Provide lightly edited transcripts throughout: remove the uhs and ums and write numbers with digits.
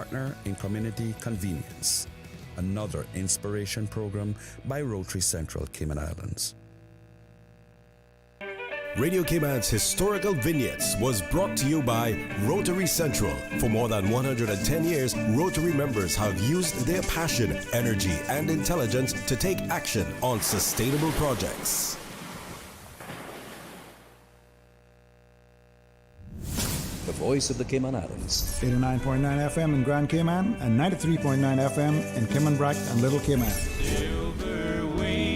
partner in community convenience. Another inspiration program by Rotary Central Cayman Islands. Radio Cayman's Historical Vignettes was brought to you by Rotary Central. For more than 110 years, Rotary members have used their passion, energy, and intelligence to take action on sustainable projects. The voice of the Cayman Islands. 89.9 FM in Grand Cayman and 93.9 FM in Cayman Brac and Little Cayman. Silver wings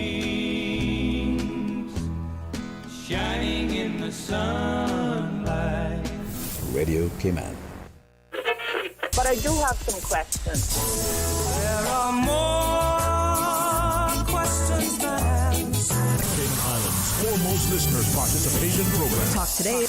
shining in the sunlight. Radio Cayman. But I do have some questions. There are more questions than answers. Cayman Islands' foremost listeners' participation program. Talk today.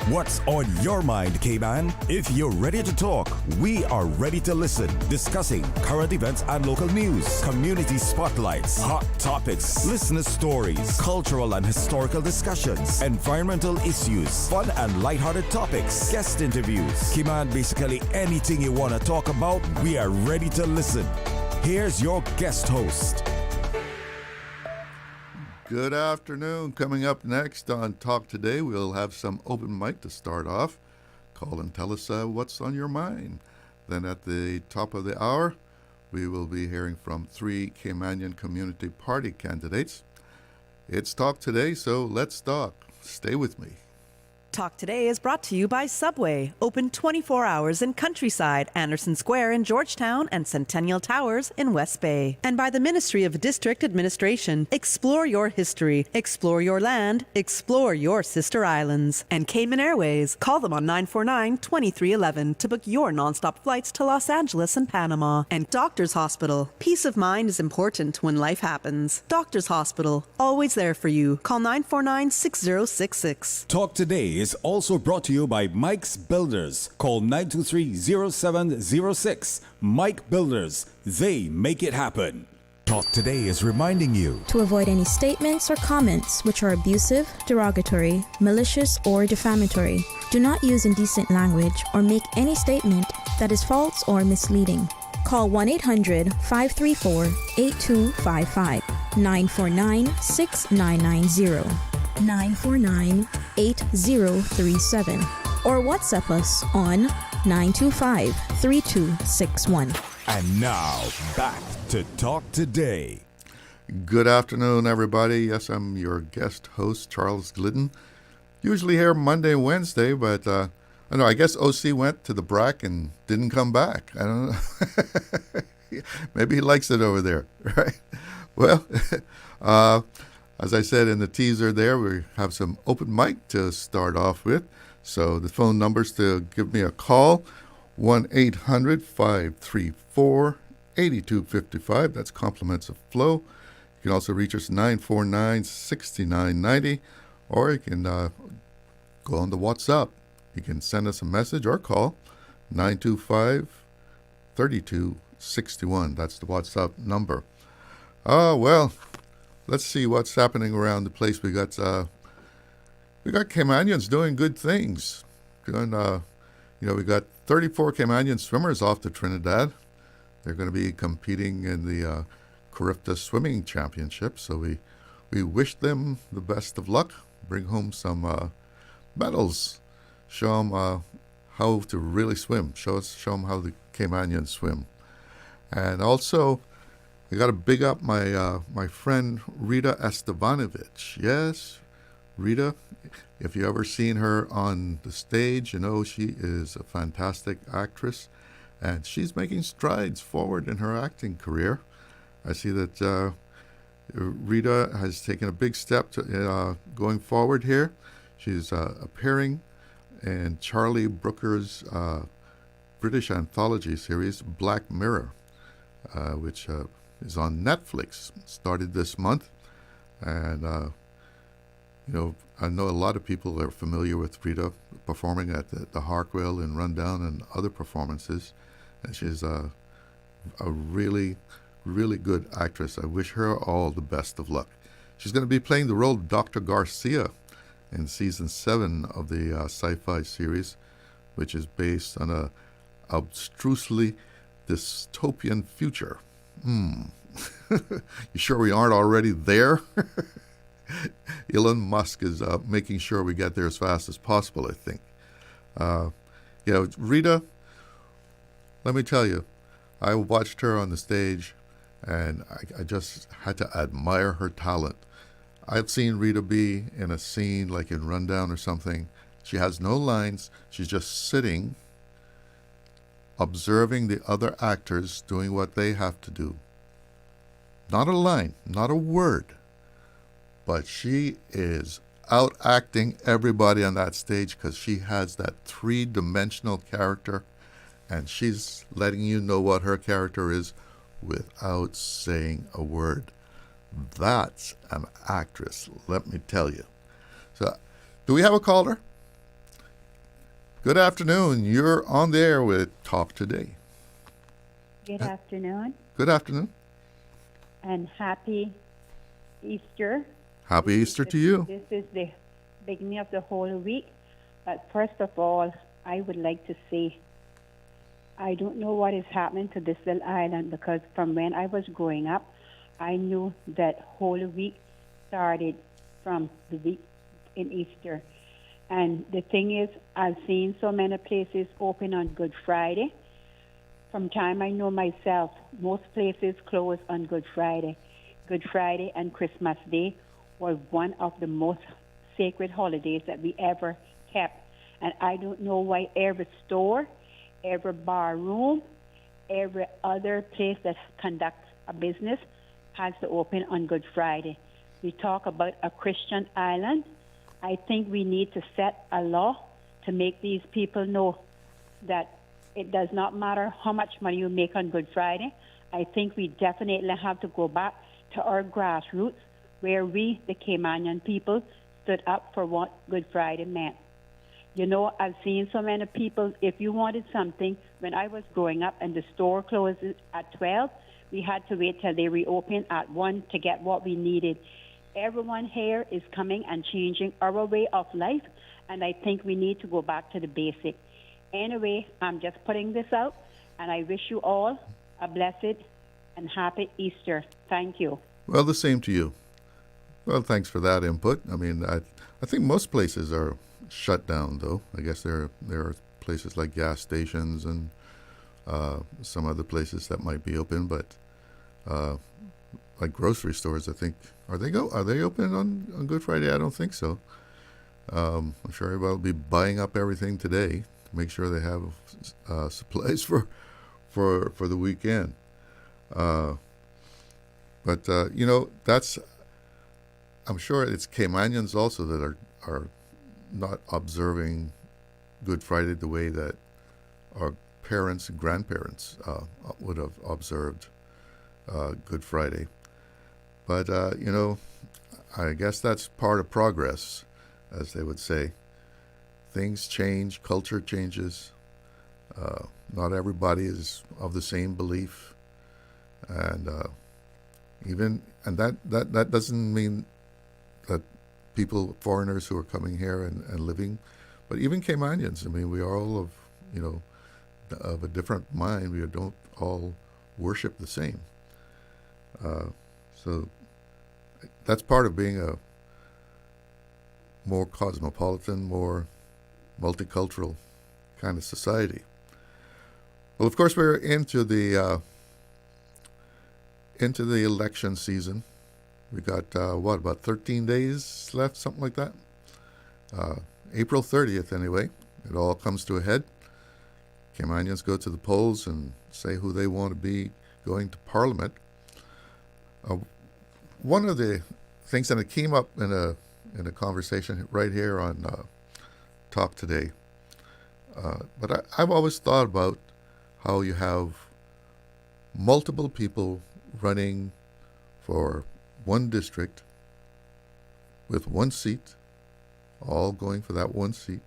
What's on your mind, Cayman? If you're ready to talk, we are ready to listen. Discussing current events and local news, community spotlights, hot topics, listener stories, cultural and historical discussions, environmental issues, fun and lighthearted topics, guest interviews. Cayman, basically anything you want to talk about, we are ready to listen. Here's your guest host. Good afternoon. Coming up next on Talk Today, we'll have some open mic to start off. Call and tell us what's on your mind. Then at the top of the hour, we will be hearing from 3 Caymanian Community Party candidates. It's Talk Today, so let's talk. Stay with me. Talk Today is brought to you by Subway, open 24 hours in Countryside, Anderson Square in Georgetown, and Centennial Towers in West Bay. And by the Ministry of District Administration, explore your history, explore your land, explore your sister islands. And Cayman Airways, call them on 949-2311 to book your nonstop flights to Los Angeles and Panama. And Doctors Hospital, peace of mind is important when life happens. Doctors Hospital, always there for you. Call 949-6066. Talk Today is also brought to you by Mike's Builders. Call 923-0706. Mike Builders. They make it happen. Talk Today is reminding you to avoid any statements or comments which are abusive, derogatory, malicious, or defamatory. Do not use indecent language or make any statement that is false or misleading. Call 1-800-534-8255, 949-6990. 949-8037 or WhatsApp us on 925-3261. And now, back to Talk Today. Good afternoon, everybody. Yes, I'm your guest host, Charles Glidden. Usually here Monday and Wednesday, but I don't know, I guess OC went to the BRAC and didn't come back. I don't know. Maybe he likes it over there, right? Well, as I said in the teaser there, we have some open mic to start off with. So the phone numbers to give me a call, 1-800-534-8255. That's Compliments of Flow. You can also reach us 949-6990, or you can go on the WhatsApp. You can send us a message or call 925-3261. That's the WhatsApp number. Well, let's see what's happening around the place. We got Caymanians doing good things. Doing, we got 34 Caymanian swimmers off to Trinidad. They're going to be competing in the CARIFTA Swimming Championship. So we wish them the best of luck. Bring home some medals. Show them how to really swim. Show them how the Caymanians swim. And also, I got to big up my friend Rita Estevanovich. Yes, Rita, if you ever seen her on the stage, you know she is a fantastic actress, and she's making strides forward in her acting career. I see that Rita has taken a big step to, going forward here. She's appearing in Charlie Brooker's British anthology series, Black Mirror, which is on Netflix. Started this month, and I know a lot of people are familiar with Rita performing at the Hartwell in Rundown and other performances, and she's a really, really good actress. I wish her all the best of luck. She's going to be playing the role of Dr. Garcia in season 7 of the sci-fi series, which is based on abstrusely dystopian future. You sure we aren't already there? Elon Musk is making sure we get there as fast as possible, I think. Rita, let me tell you, I watched her on the stage, and I just had to admire her talent. I've seen Rita be in a scene like in Rundown or something. She has no lines. She's just sitting, observing the other actors doing what they have to do. Not a line, not a word, but she is out acting everybody on that stage because she has that three-dimensional character, and she's letting you know what her character is without saying a word. That's an actress, let me tell you. So, do we have a caller? Good afternoon. You're on the air with Talk Today. Good afternoon. Good afternoon. And happy Easter. Happy Easter to you. This is the beginning of the whole week. But first of all, I would like to say, I don't know what is happening to this little island, because from when I was growing up, I knew that whole week started from the week in Easter. And the thing is, I've seen so many places open on Good Friday. From time I know myself, most places close on Good Friday. Good Friday and Christmas Day were one of the most sacred holidays that we ever kept. And I don't know why every store, every bar room, every other place that conducts a business has to open on Good Friday. We talk about a Christian island. I think we need to set a law to make these people know that it does not matter how much money you make on Good Friday. I think we definitely have to go back to our grassroots, where we, the Caymanian people, stood up for what Good Friday meant. You know, I've seen so many people, if you wanted something, when I was growing up and the store closes at 12, we had to wait till they reopen at 1 to get what we needed. Everyone here is coming and changing our way of life, and I think we need to go back to the basic. Anyway, I'm just putting this out, and I wish you all a blessed and happy Easter. Thank you. Well, the same to you. Well, thanks for that input. I mean, I think most places are shut down, though. I guess there are places like gas stations and some other places that might be open, but like grocery stores, I think, are they open on Good Friday? I don't think so. I'm sure everybody will be buying up everything today to make sure they have supplies for the weekend. But I'm sure it's Caymanians also that are not observing Good Friday the way that our parents and grandparents would have observed Good Friday. But, I guess that's part of progress, as they would say. Things change, culture changes. Not everybody is of the same belief. And that doesn't mean that people, foreigners who are coming here and living, but even Caymanians, I mean, we are all of a different mind. We don't all worship the same. So that's part of being a more cosmopolitan, more multicultural kind of society. Well, of course, we're into the election season. We got about 13 days left, something like that. April 30th, anyway. It all comes to a head. Caymanians go to the polls and say who they want to be going to Parliament. One of the things, and it came up in a conversation right here on Talk Today, but I've always thought about how you have multiple people running for one district with one seat, all going for that one seat.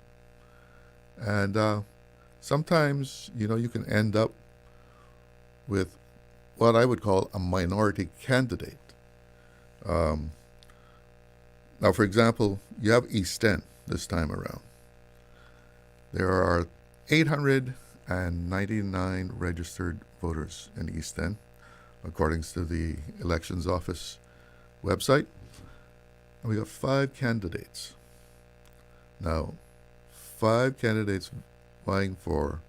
And sometimes, you can end up with what I would call a minority candidate. Now, for example, you have East End this time around. There are 800 and 99 registered voters in East End, according to the Elections Office website. And we got 5 candidates. Now, 5 candidates vying for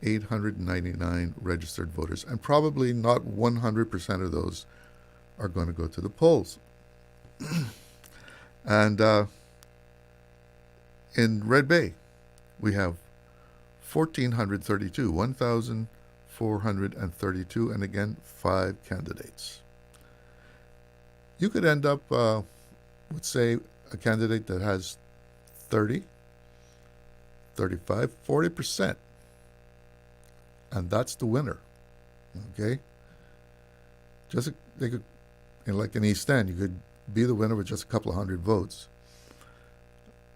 899 registered voters, and probably not 100% of those are going to go to the polls. And in Red Bay, we have 1,432, and again, 5 candidates. You could end up with, say, a candidate that has 30, 35, 40%. And that's the winner. Okay? They could, like in East End, you could be the winner with just a couple of hundred votes.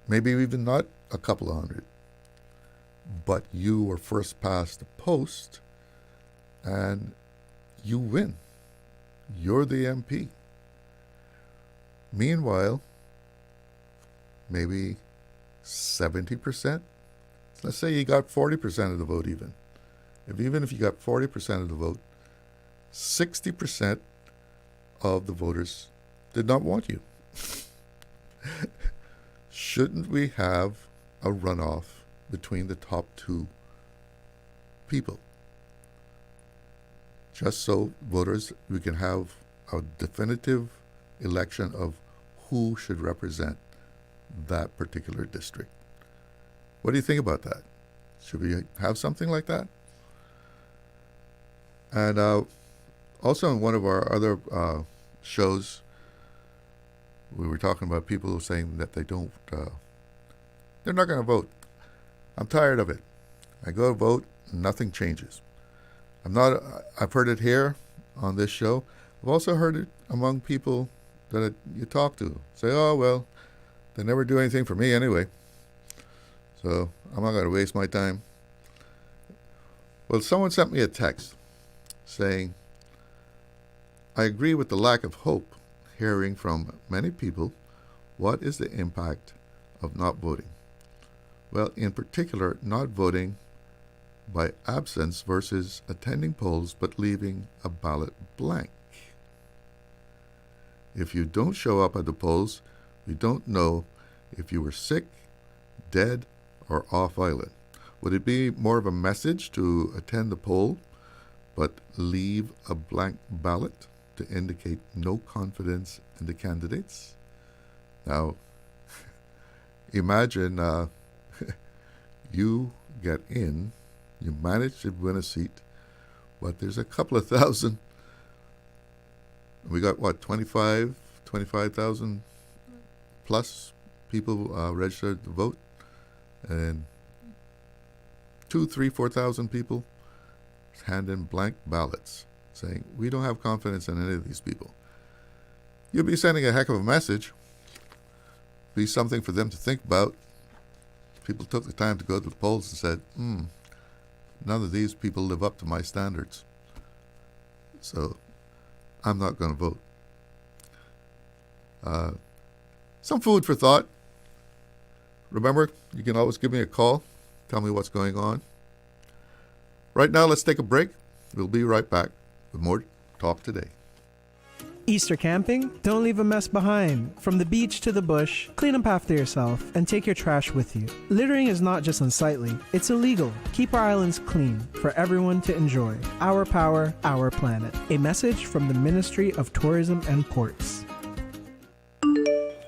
Maybe even not a couple of hundred. But you were first past the post and you win. You're the MP. Meanwhile, maybe 70%. Let's say you got 40% of the vote even. Even if you got 40% of the vote, 60% of the voters did not want you. Shouldn't we have a runoff between the top 2 people? Just so voters, we can have a definitive election of who should represent that particular district. What do you think about that? Should we have something like that? And also in one of our other shows, we were talking about people saying that they're not going to vote. I'm tired of it. I go to vote, nothing changes. I've heard it here on this show. I've also heard it among people that you talk to. Say, oh, well, they never do anything for me anyway, so I'm not going to waste my time. Well, someone sent me a text saying, I agree with the lack of hope hearing from many people. What is the impact of not voting? Well, in particular, not voting by absence versus attending polls but leaving a ballot blank. If you don't show up at the polls, we don't know if you were sick, dead, or off island. Would it be more of a message to attend the poll but leave a blank ballot to indicate no confidence in the candidates? Now, imagine you get in, you manage to win a seat, but there's a couple of thousand. We got, 25,000 plus people registered to vote, and 4,000 people hand in blank ballots saying, we don't have confidence in any of these people. You'll be sending a heck of a message. Be something for them to think about. People took the time to go to the polls and said, none of these people live up to my standards, so I'm not going to vote. Some food for thought. Remember, you can always give me a call. Tell me what's going on. Right now, let's take a break. We'll be right back with more Talk Today. Easter camping? Don't leave a mess behind. From the beach to the bush, clean up after yourself and take your trash with you. Littering is not just unsightly, it's illegal. Keep our islands clean for everyone to enjoy. Our power, our planet. A message from the Ministry of Tourism and Ports.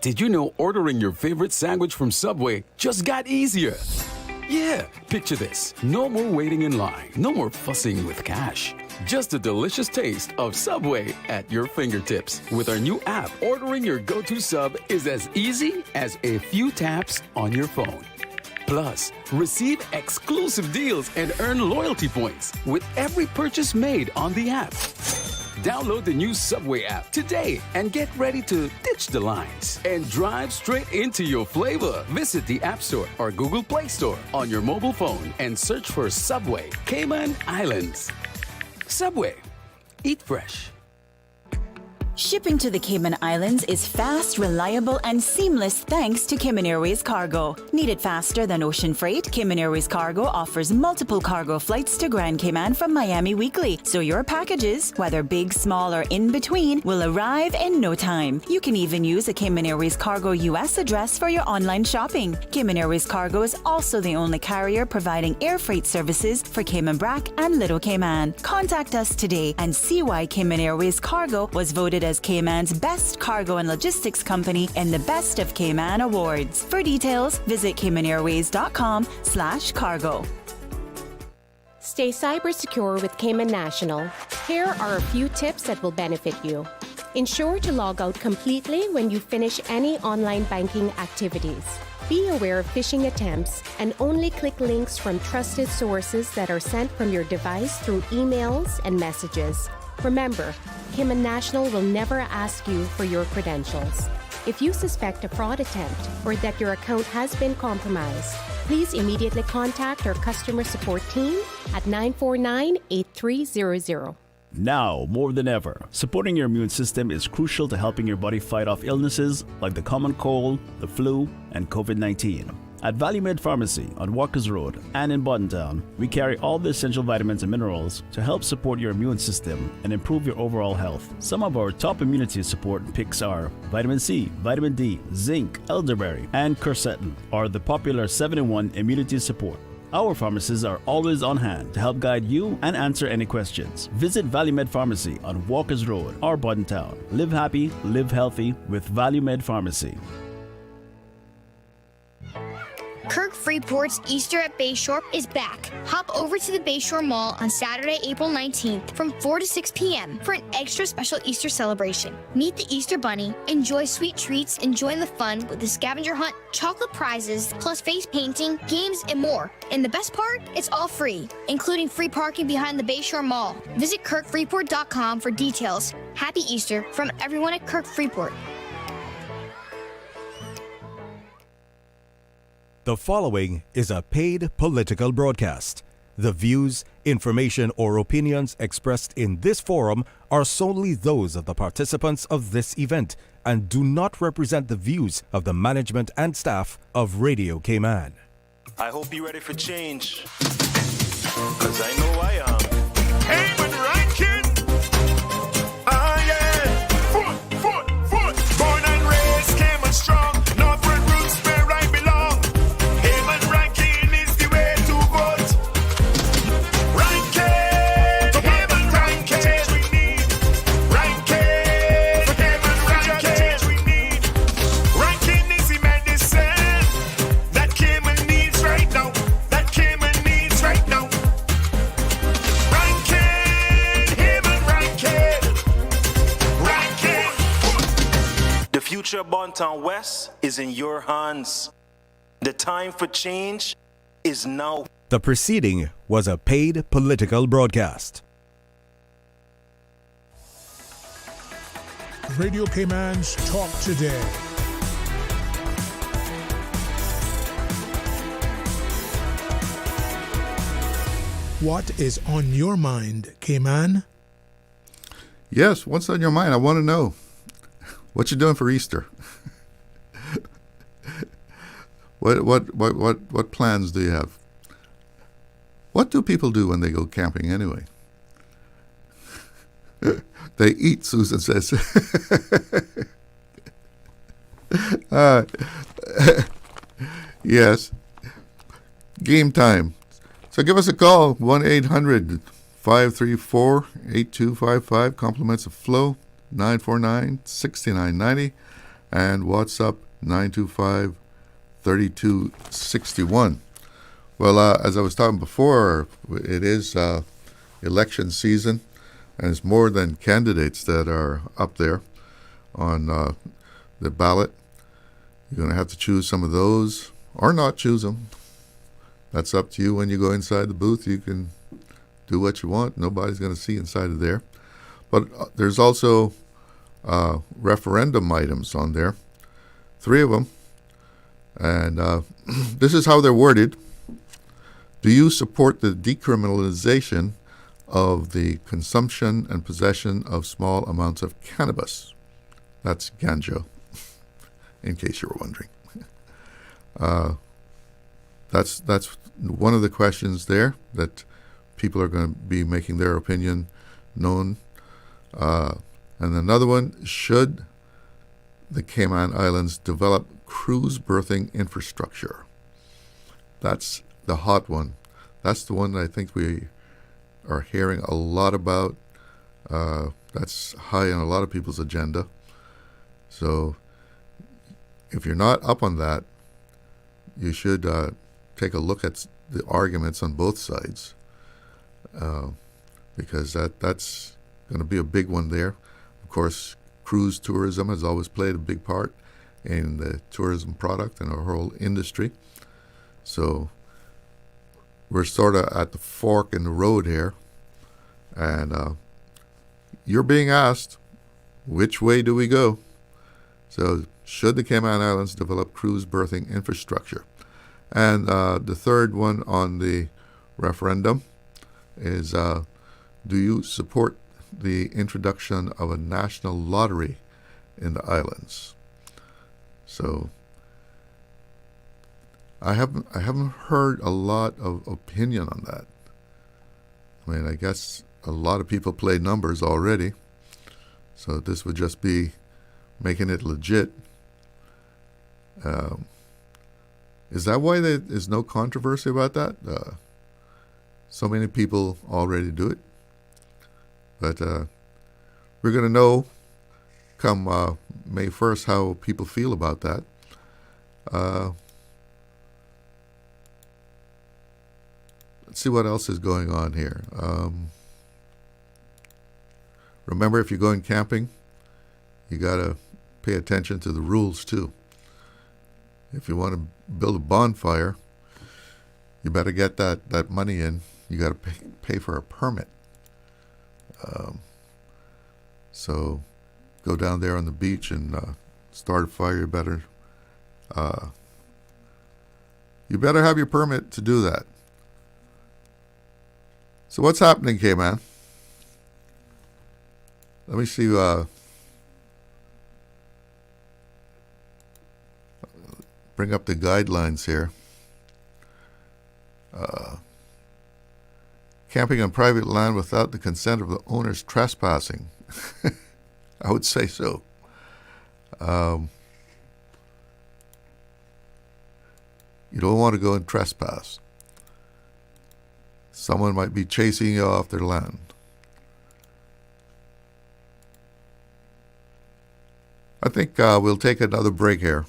Did you know ordering your favorite sandwich from Subway just got easier? Yeah, picture this. No more waiting in line. No more fussing with cash. Just a delicious taste of Subway at your fingertips. With our new app, ordering your go-to sub is as easy as a few taps on your phone. Plus, receive exclusive deals and earn loyalty points with every purchase made on the app. Download the new Subway app today and get ready to ditch the lines and drive straight into your flavor. Visit the App Store or Google Play Store on your mobile phone and search for Subway Cayman Islands. Subway. Eat fresh. Shipping to the Cayman Islands is fast, reliable, and seamless thanks to Cayman Airways Cargo. Need it faster than ocean freight? Cayman Airways Cargo offers multiple cargo flights to Grand Cayman from Miami weekly, so your packages, whether big, small, or in between, will arrive in no time. You can even use a Cayman Airways Cargo US address for your online shopping. Cayman Airways Cargo is also the only carrier providing air freight services for Cayman Brac and Little Cayman. Contact us today and see why Cayman Airways Cargo was voted as Cayman's best cargo and logistics company in the Best of Cayman Awards. For details, visit caymanairways.com/cargo. Stay cyber secure with Cayman National. Here are a few tips that will benefit you. Ensure to log out completely when you finish any online banking activities. Be aware of phishing attempts and only click links from trusted sources that are sent from your device through emails and messages. Remember, Cayman National will never ask you for your credentials. If you suspect a fraud attempt or that your account has been compromised, please immediately contact our customer support team at 949-8300. Now, more than ever, supporting your immune system is crucial to helping your body fight off illnesses like the common cold, the flu, and COVID-19. At ValueMed Pharmacy on Walkers Road and in Bodden, we carry all the essential vitamins and minerals to help support your immune system and improve your overall health. Some of our top immunity support picks are vitamin C, vitamin D, zinc, elderberry, and quercetin, or the popular 7-in-1 immunity support. Our pharmacists are always on hand to help guide you and answer any questions. Visit ValueMed Pharmacy on Walkers Road or Bodden. Live happy, live healthy with ValueMed Pharmacy. Kirk Freeport's Easter at Bayshore is back. Hop over to the Bayshore Mall on Saturday, April 19th from 4 to 6 p.m. for an extra special Easter celebration. Meet the Easter Bunny, enjoy sweet treats, and join the fun with the scavenger hunt, chocolate prizes, plus face painting, games, and more. And the best part? It's all free, including free parking behind the Bayshore Mall. Visit KirkFreeport.com for details. Happy Easter from everyone at Kirk Freeport. The following is a paid political broadcast. The views, information, or opinions expressed in this forum are solely those of the participants of this event and do not represent the views of the management and staff of Radio Cayman. I hope you're ready for change, because I know I am. Cayman ranking! Ah, yeah! Foot! Born and raised, Cayman strong. Northward roots where I belong. Cayman ranking is the way to vote. Ranking! Cayman ranking! Change we need. Ranking! Cayman ranking! We need. Ranking is the medicine that Cayman needs right now. That Cayman needs right now. Ranking! Cayman ranking! Ranking! The future of Bontown West is in your hands. The time for change is now. The preceding was a paid political broadcast. Radio Cayman's Talk Today. What is on your mind, Cayman? Yes, what's on your mind? I want to know. What you doing for Easter? What plans do you have? What do people do when they go camping anyway? They eat, Susan says. Yes. Game time. So give us a call, 1-800-534-8255. Compliments of Flow, 949-6990. And WhatsApp, 925-3261. Well, as I was talking before, it is election season, and it's more than candidates that are up there on the ballot. You're going to have to choose some of those or not choose them. That's up to you when you go inside the booth. You can do what you want. Nobody's going to see inside of there. But there's also referendum items on there, 3 of them. And this is how they're worded. Do you support the decriminalization of the consumption and possession of small amounts of cannabis? That's ganja, in case you were wondering. That's one of the questions there that people are going to be making their opinion known. And another one, should the Cayman Islands develop cruise berthing infrastructure? That's the hot one. That's the one that I think we are hearing a lot about. That's high on a lot of people's agenda. So if you're not up on that, you should take a look at the arguments on both sides, because that's going to be a big one there. Of course, cruise tourism has always played a big part in the tourism product and our whole industry. So we're sort of at the fork in the road here, and you're being asked, which way do we go? So should the Cayman Islands develop cruise berthing infrastructure? And the third one on the referendum is, do you support the introduction of a national lottery in the islands? So I haven't heard a lot of opinion on that. I mean, I guess a lot of people play numbers already, so this would just be making it legit. Is that why there is no controversy about that? So many people already do it. But we're going to know come May 1st how people feel about that. Let's see what else is going on here. Remember, if you're going camping, you got to pay attention to the rules too. If you want to build a bonfire, you better get that money in. You got to pay for a permit. So go down there on the beach and start a fire. You better have your permit to do that. So what's happening, Cayman? Let me see. Bring up the guidelines here. Camping on private land without the consent of the owners trespassing. I would say so. You don't want to go and trespass. Someone might be chasing you off their land. I think we'll take another break here.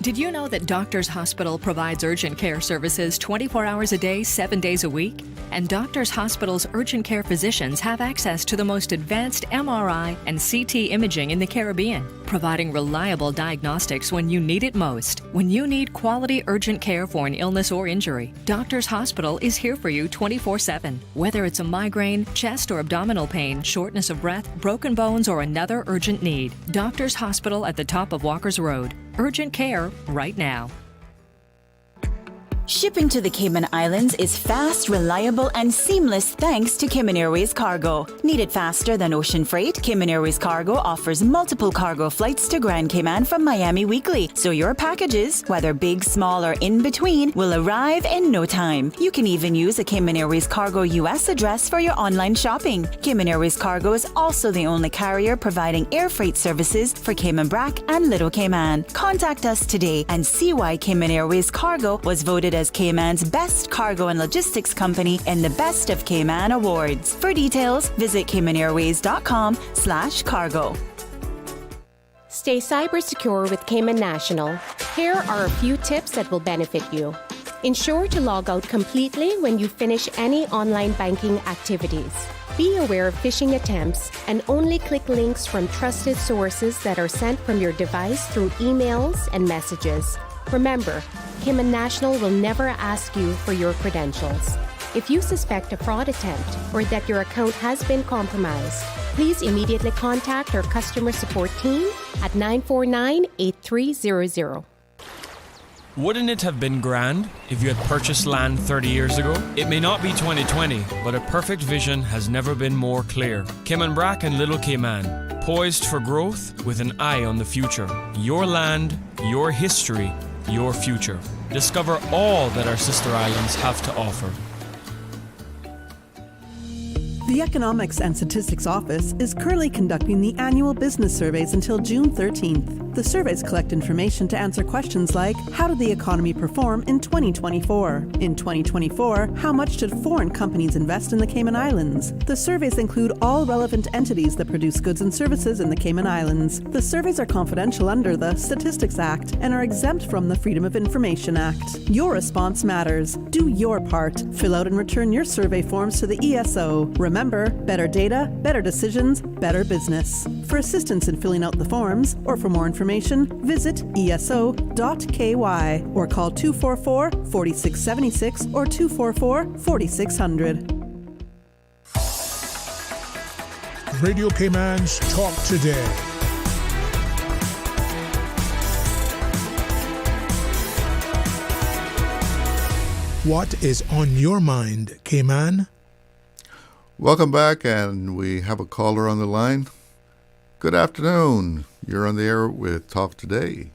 Did you know that Doctors Hospital provides urgent care services 24 hours a day, 7 days a week? And Doctors Hospital's urgent care physicians have access to the most advanced MRI and CT imaging in the Caribbean, providing reliable diagnostics when you need it most. When you need quality urgent care for an illness or injury, Doctors Hospital is here for you 24/7. Whether it's a migraine, chest or abdominal pain, shortness of breath, broken bones, or another urgent need, Doctors Hospital at the top of Walker's Road. Urgent care right now. Shipping to the Cayman Islands is fast, reliable, and seamless thanks to Cayman Airways Cargo. Need it faster than ocean freight? Cayman Airways Cargo offers multiple cargo flights to Grand Cayman from Miami weekly, so your packages, whether big, small, or in between, will arrive in no time. You can even use a Cayman Airways Cargo US address for your online shopping. Cayman Airways Cargo is also the only carrier providing air freight services for Cayman Brac and Little Cayman. Contact us today and see why Cayman Airways Cargo was voted as Cayman's best cargo and logistics company in the Best of Cayman Awards. For details, visit CaymanAirways.com/cargo. Stay cyber secure with Cayman National. Here are a few tips that will benefit you. Ensure to log out completely when you finish any online banking activities. Be aware of phishing attempts and only click links from trusted sources that are sent from your device through emails and messages. Remember, Cayman National will never ask you for your credentials. If you suspect a fraud attempt or that your account has been compromised, please immediately contact our customer support team at 949-8300. Wouldn't it have been grand if you had purchased land 30 years ago? It may not be 2020, but a perfect vision has never been more clear. Caymanbrac and Little Cayman, poised for growth with an eye on the future. Your land, your history, your future. Discover all that our sister islands have to offer. The Economics and Statistics Office is currently conducting the annual business surveys until June 13th. The surveys collect information to answer questions like, how did the economy perform in 2024? In 2024, how much did foreign companies invest in the Cayman Islands? The surveys include all relevant entities that produce goods and services in the Cayman Islands. The surveys are confidential under the Statistics Act and are exempt from the Freedom of Information Act. Your response matters. Do your part. Fill out and return your survey forms to the ESO. Remember, better data, better decisions, better business. For assistance in filling out the forms, or for more information, visit eso.ky or call 244-4676 or 244-4600. Radio Cayman's Talk Today. What is on your mind, Cayman? Welcome back, and we have a caller on the line. Good afternoon. You're on the air with Talk Today.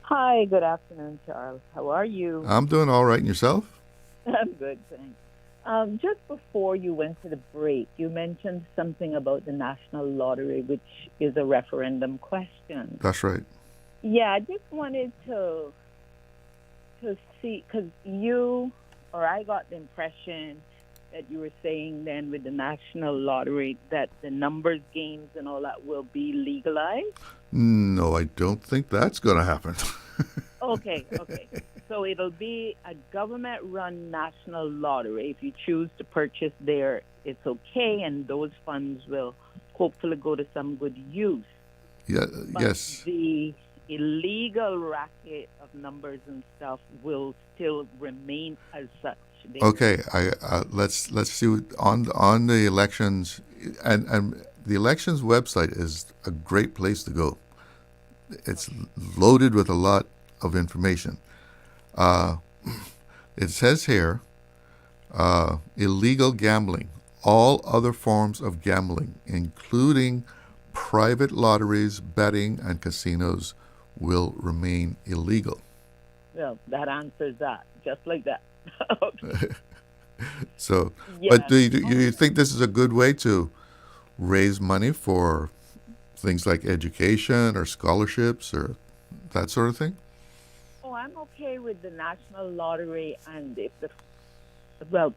Hi, good afternoon, Charles. How are you? I'm doing all right, and yourself? I'm good, thanks. Just before you went to the break, you mentioned something about the National Lottery, which is a referendum question. That's right. Yeah, I just wanted to see, because I got the impression that you were saying then with the National Lottery that the numbers games and all that will be legalized? No, I don't think that's going to happen. Okay. So it'll be a government-run national lottery. If you choose to purchase there, it's okay, and those funds will hopefully go to some good use. Yeah. But yes. The illegal racket of numbers and stuff will still remain as such. Okay, let's see on the elections, and the elections website is a great place to go. It's loaded with a lot of information. It says here, illegal gambling, all other forms of gambling, including private lotteries, betting, and casinos, will remain illegal. Well, that answers that, just like that. So, yeah. But do you think this is a good way to raise money for things like education or scholarships or that sort of thing? Oh, I'm okay with the National Lottery, and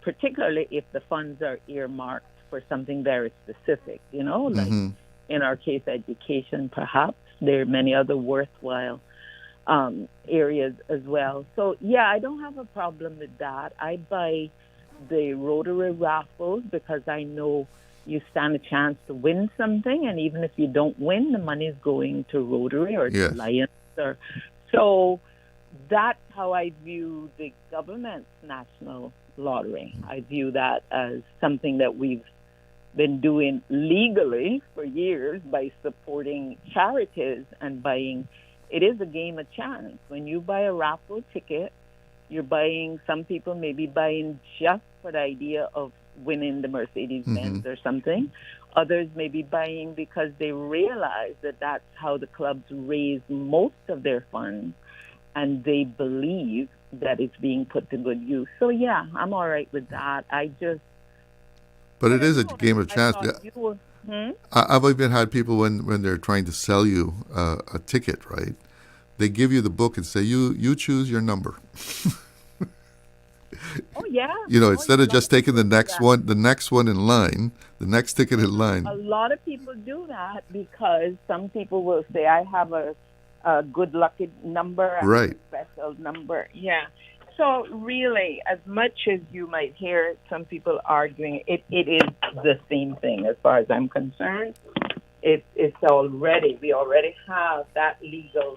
particularly if the funds are earmarked for something very specific, like in our case, education, perhaps. There are many other worthwhile areas as well. So, yeah, I don't have a problem with that. I buy the Rotary raffles because I know you stand a chance to win something, and even if you don't win, the money is going to Rotary or to Lions. So that's how I view the government's national lottery. I view that as something that we've been doing legally for years by supporting charities and buying. It is a game of chance. When you buy a raffle ticket, you're buying, some people may be buying just for the idea of winning the Mercedes-Benz or something. Others may be buying because they realize that that's how the clubs raise most of their funds, and they believe that it's being put to good use. So, yeah, I'm all right with that. But it is a game of chance. I've even had people when they're trying to sell you a ticket, right? They give you the book and say, you choose your number. Oh, yeah. Instead of just taking the next one in line, the next ticket in line. A lot of people do that because some people will say, I have a good lucky number, right? A special number. Yeah. So really, as much as you might hear some people arguing, it is the same thing as far as I'm concerned. We already have that legal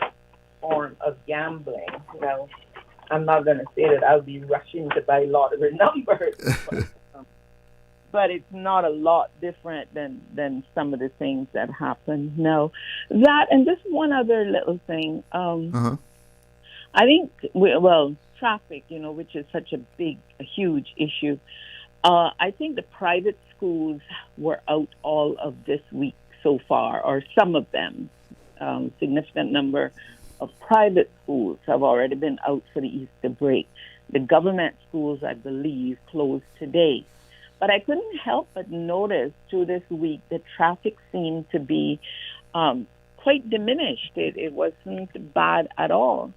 form of gambling. Now, I'm not going to say that I'll be rushing to buy lottery numbers, but it's not a lot different than some of the things that happen. No, that, and just one other little thing. I think, traffic, which is such a huge issue. I think the private schools were out all of this week so far, or some of them. Significant number of private schools have already been out for the Easter break. The government schools, I believe, closed today. But I couldn't help but notice through this week that traffic seemed to be quite diminished. It wasn't bad at all.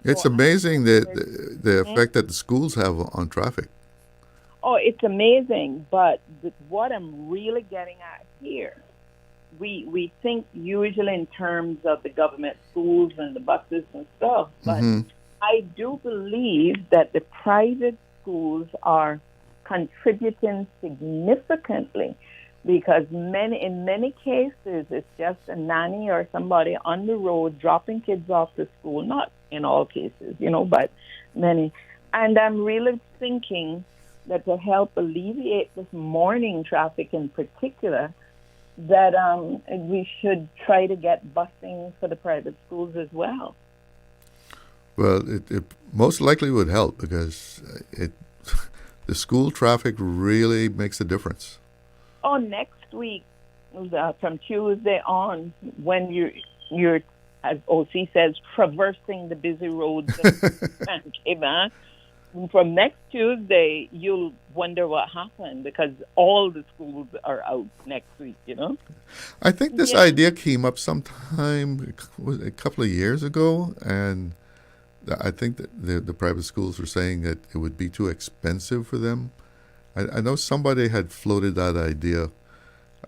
It's amazing the effect that the schools have on traffic. Oh, it's amazing. But what I'm really getting at here, we think usually in terms of the government schools and the buses and stuff, but I do believe that the private schools are contributing significantly, because in many cases it's just a nanny or somebody on the road dropping kids off to school. Not in all cases, but many. And I'm really thinking that to help alleviate this morning traffic in particular, that we should try to get busing for the private schools as well. Well, it most likely would help, because the school traffic really makes a difference. Oh, next week, from Tuesday on, when you're, as OC says, traversing the busy roads of Cape, from next Tuesday, you'll wonder what happened, because all the schools are out next week, I think this idea came up sometime, a couple of years ago, and I think that the private schools were saying that it would be too expensive for them. I know somebody had floated that idea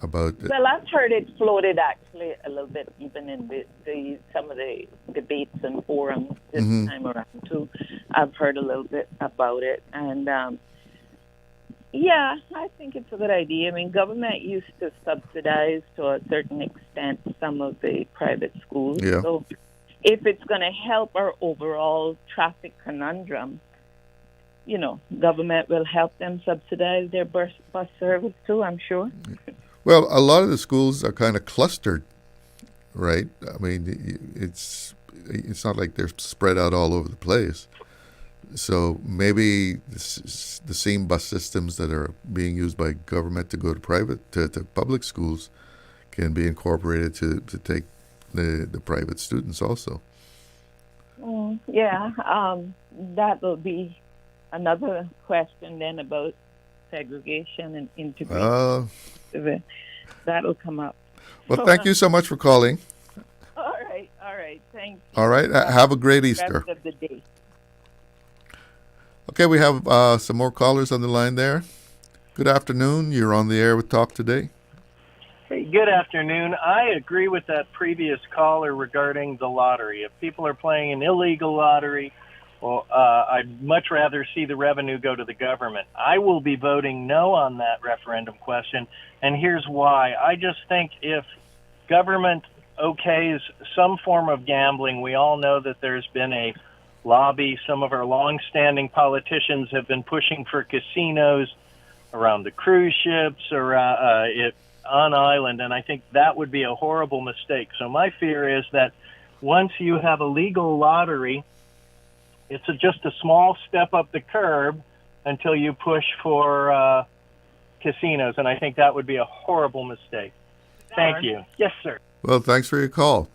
about... Well, I've heard it floated actually a little bit, even in some of the debates and forums this time around too. I've heard a little bit about it, and I think it's a good idea. I mean, government used to subsidize to a certain extent some of the private schools. Yeah. So if it's going to help our overall traffic conundrum, government will help them subsidize their bus service too, I'm sure. Well, a lot of the schools are kind of clustered, right? I mean, it's not like they're spread out all over the place. So maybe the same bus systems that are being used by government to go to public schools can be incorporated to take the private students also. That will be another question then about segregation and integration. That'll come up. Well, thank you so much for calling. All right. Thanks. All right. Have a great Easter. Rest of the day. Okay, we have some more callers on the line there. Good afternoon. You're on the air with Talk Today. Hey, good afternoon. I agree with that previous caller regarding the lottery. If people are playing an illegal lottery, well, I'd much rather see the revenue go to the government. I will be voting no on that referendum question, and here's why. I just think if government okays some form of gambling, we all know that there's been a lobby. Some of our long-standing politicians have been pushing for casinos around the cruise ships or on island, and I think that would be a horrible mistake. So my fear is that once you have a legal lottery, it's just a small step up the curb until you push for casinos, and I think that would be a horrible mistake. Thank you. Yes, sir. Well, thanks for your call.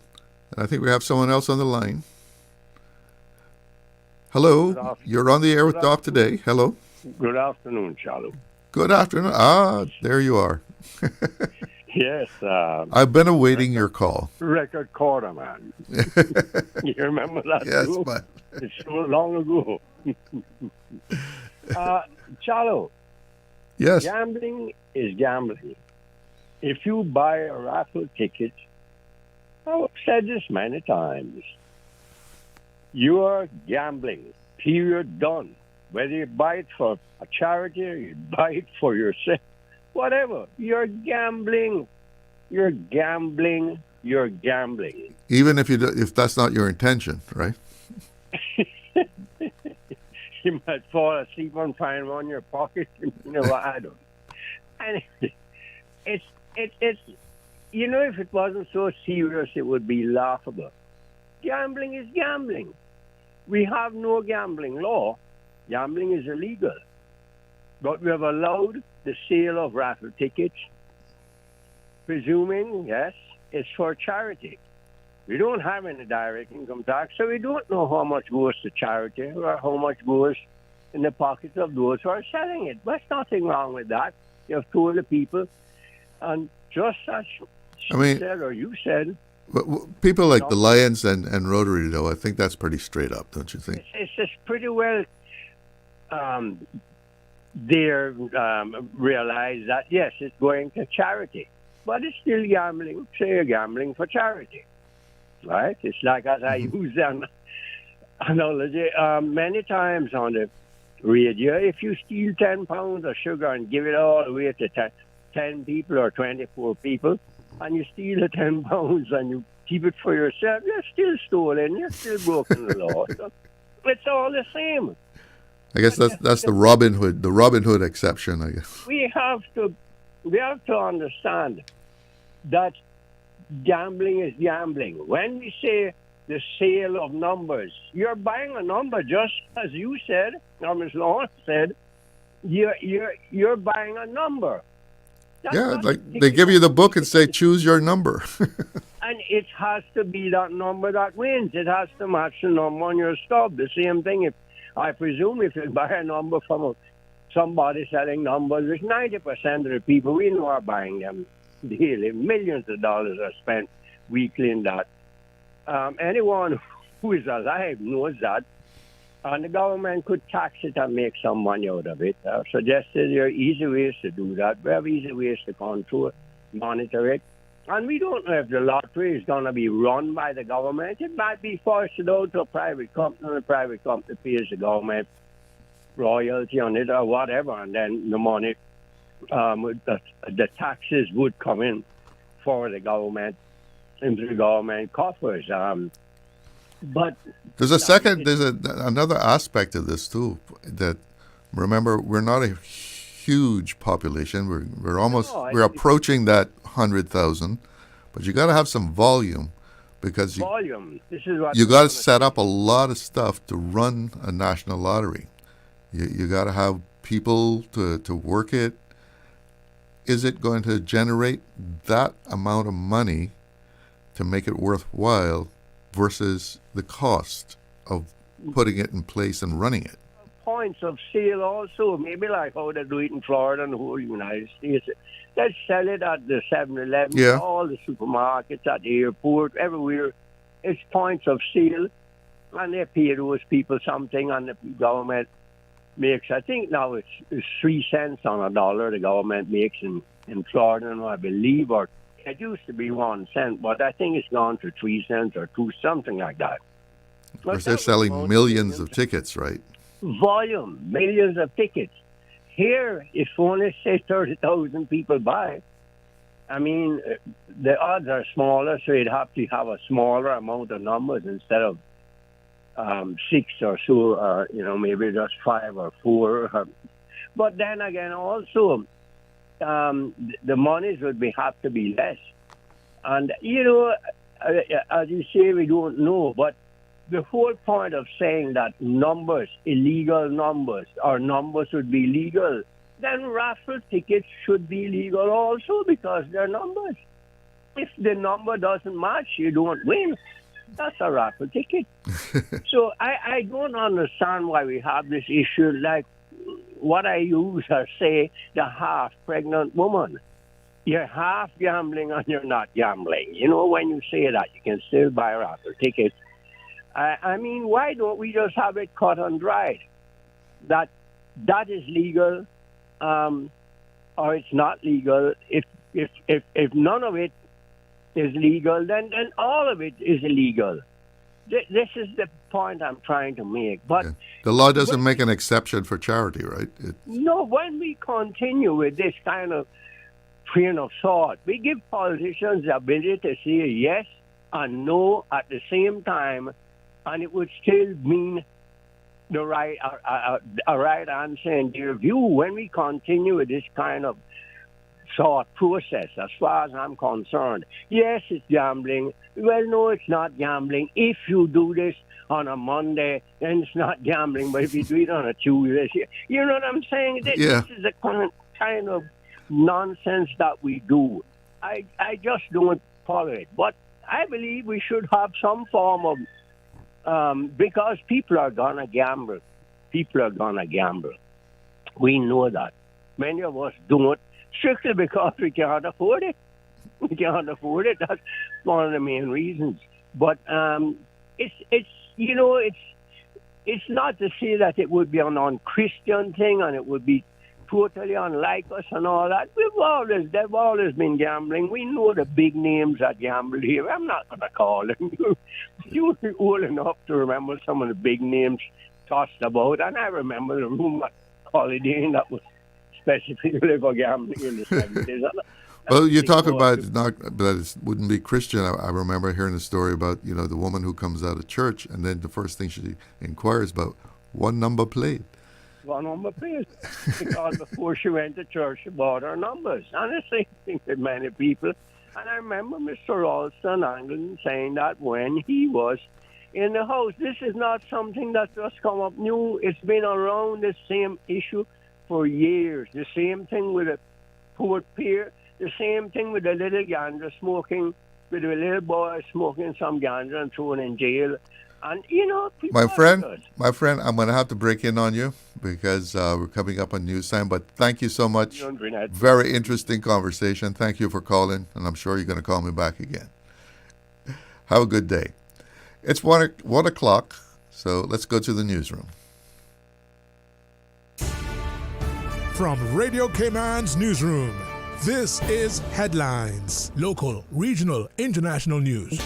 I think we have someone else on the line. Hello, you're on the air with Talk Today. Hello. Good afternoon, Charlie. Good afternoon. There you are. Yes. I've been awaiting your call. Record quarter, man. You remember that? Yes, too? but it's so long ago. Charlo. Yes. Gambling is gambling. If you buy a raffle ticket, I've said this many times, you are gambling. Period. Done. Whether you buy it for a charity or you buy it for yourself, whatever. You're gambling. You're gambling. You're gambling. Even if that's not your intention, right? You might fall asleep and find one in your pocket. You know, I don't. And it's if it wasn't so serious, it would be laughable. Gambling is gambling. We have no gambling law. Gambling is illegal. But we have allowed the sale of raffle tickets, presuming, yes, it's for charity. We don't have any direct income tax, so we don't know how much goes to charity or how much goes in the pockets of those who are selling it. There's nothing wrong with that. You have told the people, and just as said or you said. People like the Lions and Rotary, though, I think that's pretty straight up, don't you think? It's just pretty well they realize that, yes, it's going to charity. But it's still gambling. Say you're gambling for charity. Right? It's like, as I use an analogy many times on the radio, if you steal 10 pounds of sugar and give it all away to 10 people or 24 people, and you steal the 10 pounds and you keep it for yourself, you're still stolen, you're still broken the law. So it's all the same. I guess that's the Robin Hood exception, I guess. We have to understand that gambling is gambling. When we say the sale of numbers, you're buying a number, just as you said, or Ms. Lawrence said, you're buying a number. That's like they give you the book and say, choose your number. And it has to be that number that wins. It has to match the number on your stub. The same thing, I presume if you buy a number from somebody selling numbers, which 90% of the people we know are buying them daily. Millions of dollars are spent weekly in that. Anyone who is alive knows that. And the government could tax it and make some money out of it. I've suggested there are easy ways to do that. We have easy ways to control, monitor it. And we don't know if the lottery is going to be run by the government. It might be forced out to a private company, and the private company pays the government royalty on it or whatever, and then the money, the taxes would come in for the government, into the government coffers. But there's another aspect of this too. That remember, we're not a huge population. We're approaching that 100,000, but you got to have some volume because you got to set up a lot of stuff to run a national lottery. You got to have people to work it. Is it going to generate that amount of money to make it worthwhile versus the cost of putting it in place and running it? Points of sale also, maybe like how they do it in Florida and the whole United States. They sell it at the 7-Eleven, all the supermarkets, at the airport, everywhere. It's points of sale, and they pay those people something, and the government makes, I think now it's 3 cents on a dollar the government makes in Florida, I believe, or it used to be 1 cent, but I think it's gone to 3 cents or 2, something like that. Of course, they're selling millions of tickets, right? Volume, millions of tickets. Here, if only, say, 30,000 people buy, I mean, the odds are smaller, so you'd have to have a smaller amount of numbers instead of 6 or so, or, maybe just 5 or 4. But then again, also, the monies would have to be less. And, as you say, we don't know, but the whole point of saying that numbers, illegal numbers, or numbers would be legal, then raffle tickets should be legal also because they're numbers. If the number doesn't match, you don't win. That's a raffle ticket. So I don't understand why we have this issue like what I use or say, the half-pregnant woman. You're half gambling and you're not gambling. When you say that, you can still buy raffle tickets. I mean, why don't we just have it cut and dried? That is legal, or it's not legal. If none of it is legal, then all of it is illegal. This is the point I'm trying to make. But the law doesn't make an exception for charity, right? No, when we continue with this kind of train of thought, we give politicians the ability to say yes and no at the same time, and it would still mean the right a right answer in their view. When we continue with this kind of thought process, as far as I'm concerned, yes, it's gambling. Well, no, it's not gambling. If you do this, on a Monday, then it's not gambling. But if you do it on a Tuesday, you know what I'm saying? This is the kind of nonsense that we do. I just don't follow it. But I believe we should have some form of, because people are going to gamble. People are going to gamble. We know that. Many of us don't, strictly because we can't afford it. We can't afford it. That's one of the main reasons. But it's not to say that it would be an unchristian thing and it would be totally unlike us and all that. They've always been gambling. We know the big names that gamble here. I'm not going to call them. You're old enough to remember some of the big names tossed about, and I remember the room at Holiday Inn that was specifically for gambling in the 70s. Well, you're talking about that it wouldn't be Christian. I remember hearing a story about, the woman who comes out of church, and then the first thing she inquires about, what number played? One number played. Because before she went to church, she bought her numbers. And the same thing with many people. And I remember Mr. Ralston Anglin saying that when he was in the House. This is not something that just come up new. It's been around the same issue for years. The same thing with the Port Pier. The same thing with the little ganja smoking, with the little boy smoking some ganja and thrown in jail. And, my friend, I'm going to have to break in on you because we're coming up on news time. But thank you so much. Very interesting conversation. Thank you for calling, and I'm sure you're going to call me back again. Have a good day. It's 1 o'clock, so let's go to the newsroom. From Radio Cayman's newsroom, this is Headlines. Local, regional, international news.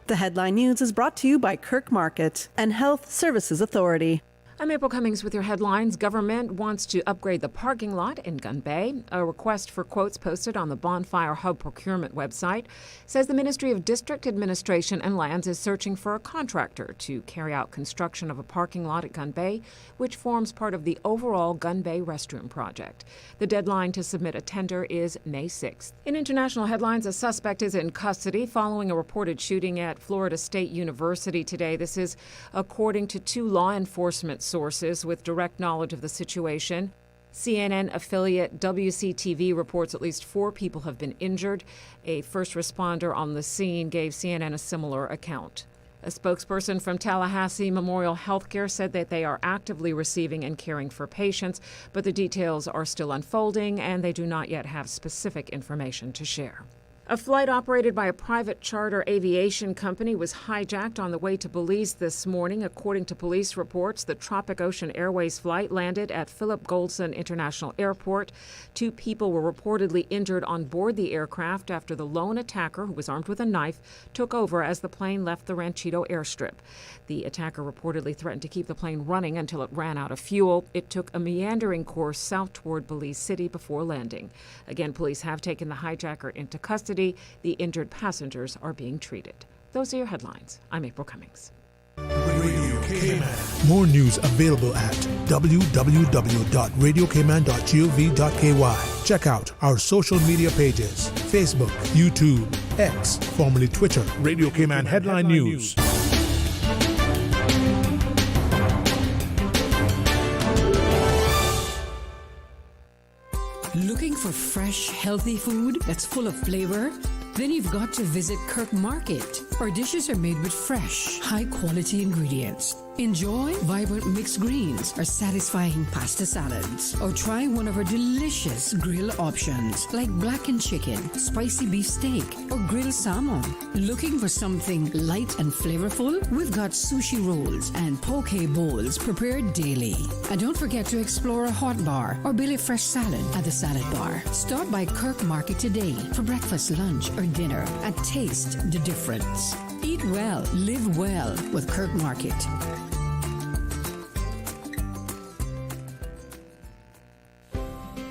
The Headline News is brought to you by Kirk Market and Health Services Authority. I'm April Cummings with your headlines. Government wants to upgrade the parking lot in Gun Bay. A request for quotes posted on the Bonfire Hub procurement website says the Ministry of District Administration and Lands is searching for a contractor to carry out construction of a parking lot at Gun Bay, which forms part of the overall Gun Bay restroom project. The deadline to submit a tender is May 6th. In international headlines, a suspect is in custody following a reported shooting at Florida State University today. This is according to 2 law enforcement sources with direct knowledge of the situation. CNN affiliate WCTV reports at least 4 people have been injured. A first responder on the scene gave CNN a similar account. A spokesperson from Tallahassee Memorial Healthcare said that they are actively receiving and caring for patients, but the details are still unfolding and they do not yet have specific information to share. A flight operated by a private charter aviation company was hijacked on the way to Belize this morning. According to police reports, the Tropic Ocean Airways flight landed at Philip Goldson International Airport. 2 people were reportedly injured on board the aircraft after the lone attacker, who was armed with a knife, took over as the plane left the Ranchito airstrip. The attacker reportedly threatened to keep the plane running until it ran out of fuel. It took a meandering course south toward Belize City before landing. Again, police have taken the hijacker into custody. The injured passengers are being treated. Those are your headlines. I'm April Cummings. Radio Cayman. More news available at www.radiocayman.gov.ky. Check out our social media pages: Facebook, YouTube, X, formerly Twitter. Radio Cayman Headline News. Looking for fresh, healthy food that's full of flavor? Then you've got to visit Kirk Market. Our dishes are made with fresh, high-quality ingredients. Enjoy vibrant mixed greens or satisfying pasta salads. Or try one of our delicious grill options like blackened chicken, spicy beef steak, or grilled salmon. Looking for something light and flavorful? We've got sushi rolls and poke bowls prepared daily. And don't forget to explore a hot bar or Billy Fresh salad at the salad bar. Stop by Kirk Market today for breakfast, lunch, or dinner and taste the difference. Eat well, live well with Kirk Market.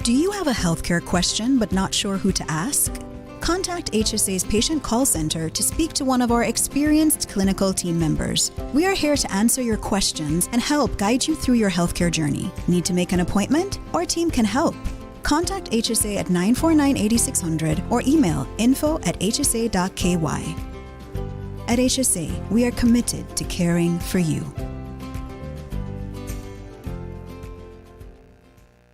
Do you have a healthcare question but not sure who to ask? Contact HSA's Patient Call Center to speak to one of our experienced clinical team members. We are here to answer your questions and help guide you through your healthcare journey. Need to make an appointment? Our team can help. Contact HSA at 949-8600 or email info@hsa.ky. At HSA, we are committed to caring for you.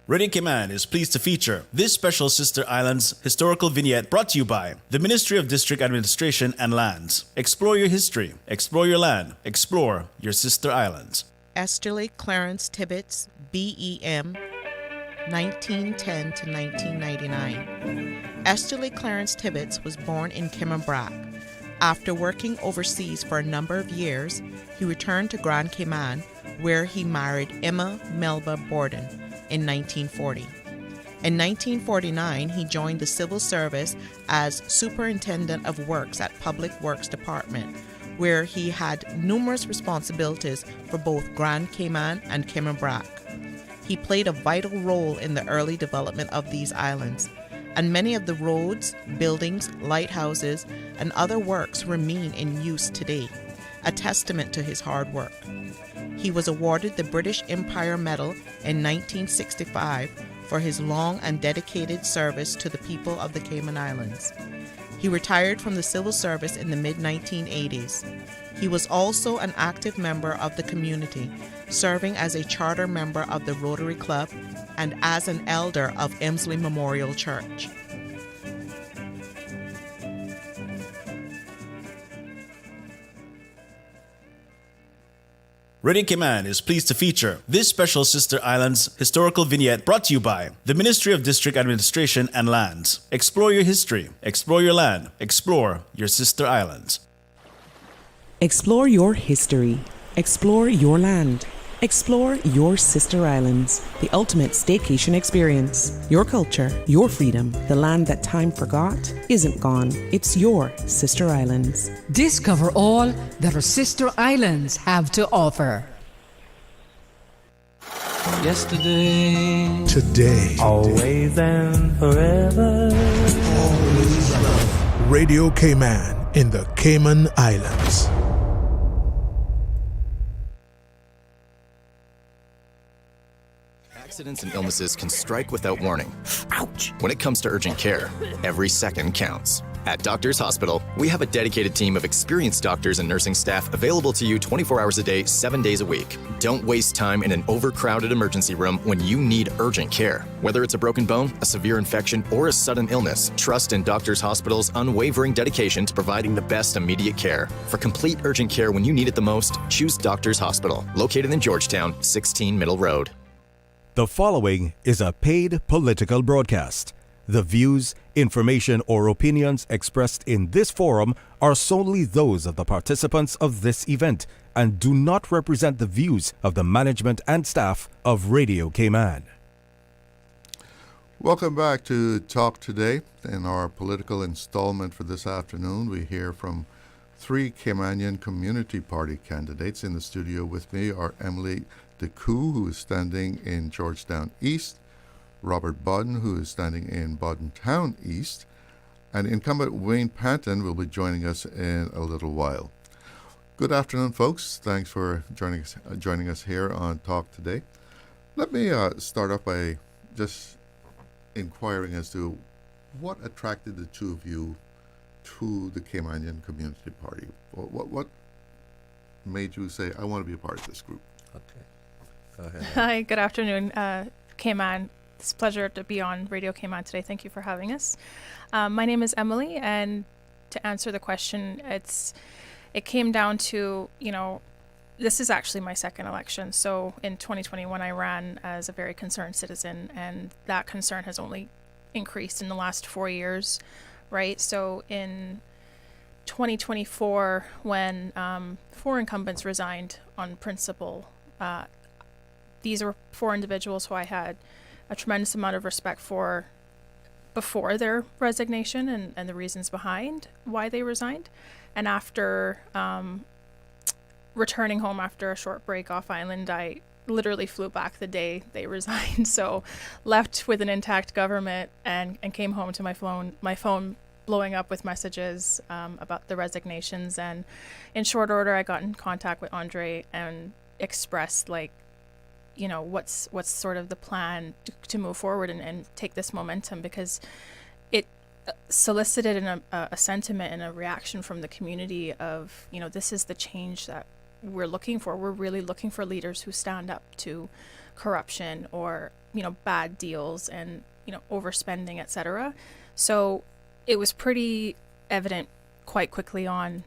Radio Cayman is pleased to feature this special Sister Islands historical vignette brought to you by the Ministry of District Administration and Lands. Explore your history, explore your land, explore your Sister Islands. Esterly Clarence Tibbetts, BEM, 1910 to 1999. Esterly Clarence Tibbetts was born in Kimmerbrook. After working overseas for a number of years, he returned to Grand Cayman, where he married Emma Melba Bodden in 1940. In 1949, he joined the civil service as Superintendent of Works at Public Works Department, where he had numerous responsibilities for both Grand Cayman and Kimmerbrook. He played a vital role in the early development of these islands, and many of the roads, buildings, lighthouses, and other works remain in use today, a testament to his hard work. He was awarded the British Empire Medal in 1965 for his long and dedicated service to the people of the Cayman Islands. He retired from the civil service in the mid-1980s. He was also an active member of the community, serving as a charter member of the Rotary Club and as an elder of Emsley Memorial Church. Radio Cayman is pleased to feature this special Sister Islands historical vignette brought to you by the Ministry of District Administration and Lands. Explore your history, explore your land, explore your Sister Islands. Explore your history, explore your land, explore your Sister Islands, the ultimate staycation experience. Your culture, your freedom, the land that time forgot isn't gone. It's your Sister Islands. Discover all that our Sister Islands have to offer. Yesterday, today, always and forever. Always love. Radio Cayman in the Cayman Islands. Accidents and illnesses can strike without warning. Ouch! When it comes to urgent care, every second counts. At Doctors Hospital, we have a dedicated team of experienced doctors and nursing staff available to you 24 hours a day, 7 days a week. Don't waste time in an overcrowded emergency room when you need urgent care. Whether it's a broken bone, a severe infection, or a sudden illness, trust in Doctors Hospital's unwavering dedication to providing the best immediate care. For complete urgent care when you need it the most, choose Doctors Hospital, located in Georgetown, 16 Middle Road. The following is a paid political broadcast. The views, information, or opinions expressed in this forum are solely those of the participants of this event and do not represent the views of the management and staff of Radio Cayman. Welcome back to Talk Today. In our political installment for this afternoon, we hear from three Caymanian Community Party candidates. In the studio with me are Emily DeCou, who is standing in Georgetown East, Robert Bodden, who is standing in Bodden Town East, and incumbent Wayne Panton will be joining us in a little while. Good afternoon, folks. Thanks for joining us here on Talk Today. Let me start off by just inquiring as to what attracted the two of you to the Caymanian Community Party. What made you say, I want to be a part of this group? Okay. Go ahead. Hi, good afternoon, Cayman. It's a pleasure to be on Radio Cayman today. Thank you for having us. My name is Emily, and to answer the question, it came down to, this is actually my second election. So in 2021, I ran as a very concerned citizen, and that concern has only increased in the last 4 years, right? So in 2024, when 4 incumbents resigned on principle, these are 4 individuals who I had a tremendous amount of respect for before their resignation and the reasons behind why they resigned. And after returning home after a short break off island, I literally flew back the day they resigned. So left with an intact government and came home to my phone blowing up with messages about the resignations. And in short order, I got in contact with Andre and expressed what's sort of the plan to move forward and take this momentum, because solicited a sentiment and a reaction from the community of, this is the change that we're looking for. We're really looking for leaders who stand up to corruption or, bad deals and, overspending, etc. So it was pretty evident quite quickly on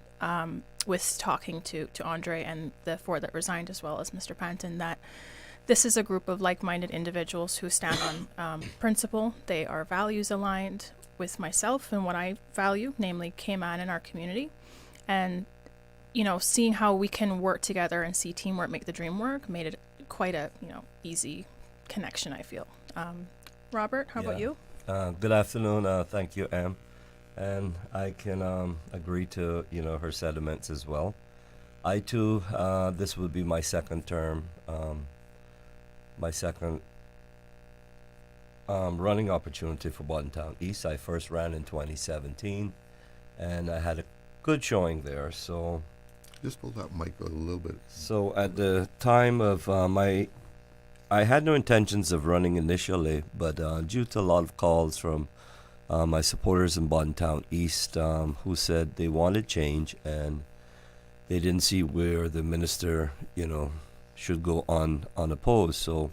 with talking to Andre and the four that resigned, as well as Mr. Panton, that this is a group of like-minded individuals who stand on principle. They are values aligned with myself and what I value, namely Cayman and our community. And, seeing how we can work together and see teamwork make the dream work made it quite a, easy connection, I feel. Robert, how about you? Good afternoon. Thank you, Em. And I can agree to, her sentiments as well. I, too, this would be my second term, my second running opportunity for Bodden Town East. I first ran in 2017, and I had a good showing there. So, just pull that mic out a little bit. So at the time of I had no intentions of running initially, but due to a lot of calls from my supporters in Bodden Town East, who said they wanted change and they didn't see where the minister, should go unopposed. So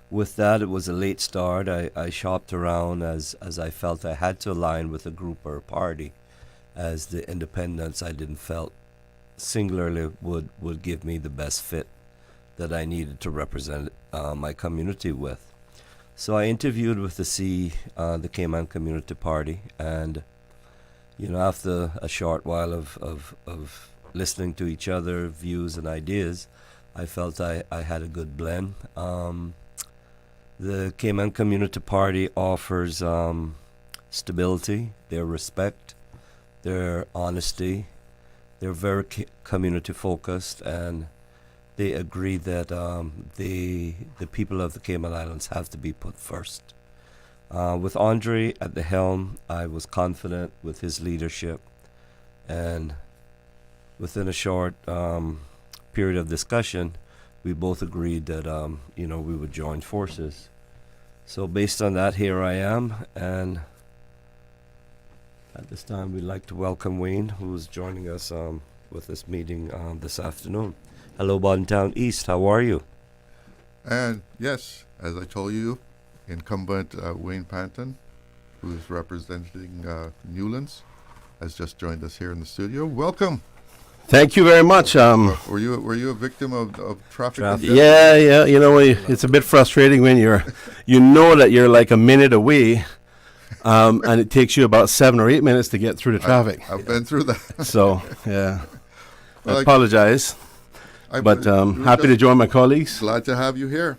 with that, it was a late start. I shopped around as I felt I had to align with a group or a party, as the independents I didn't felt singularly would give me the best fit that I needed to represent my community with. So I interviewed with the Cayman Community Party, and after a short while of listening to each other, views and ideas, I felt I had a good blend. The Cayman Community Party offers stability, their respect, their honesty. They're very community focused, and they agree that the people of the Cayman Islands have to be put first. With Andre at the helm, I was confident with his leadership, and within a short period of discussion, we both agreed that we would join forces. So based on that, here I am, and at this time we'd like to welcome Wayne, who is joining us with this meeting this afternoon. Hello, Bodden Town East. How are you? And yes, as I told you, incumbent Wayne Panton, who is representing Newlands, has just joined us here in the studio. Welcome. Thank you very much. Were you a victim of traffic? Yeah. It's a bit frustrating when you know that you're like a minute away, and it takes you about 7 or 8 minutes to get through the traffic. I've been through that. So yeah, Well, I apologize. But happy to join my colleagues. Glad to have you here.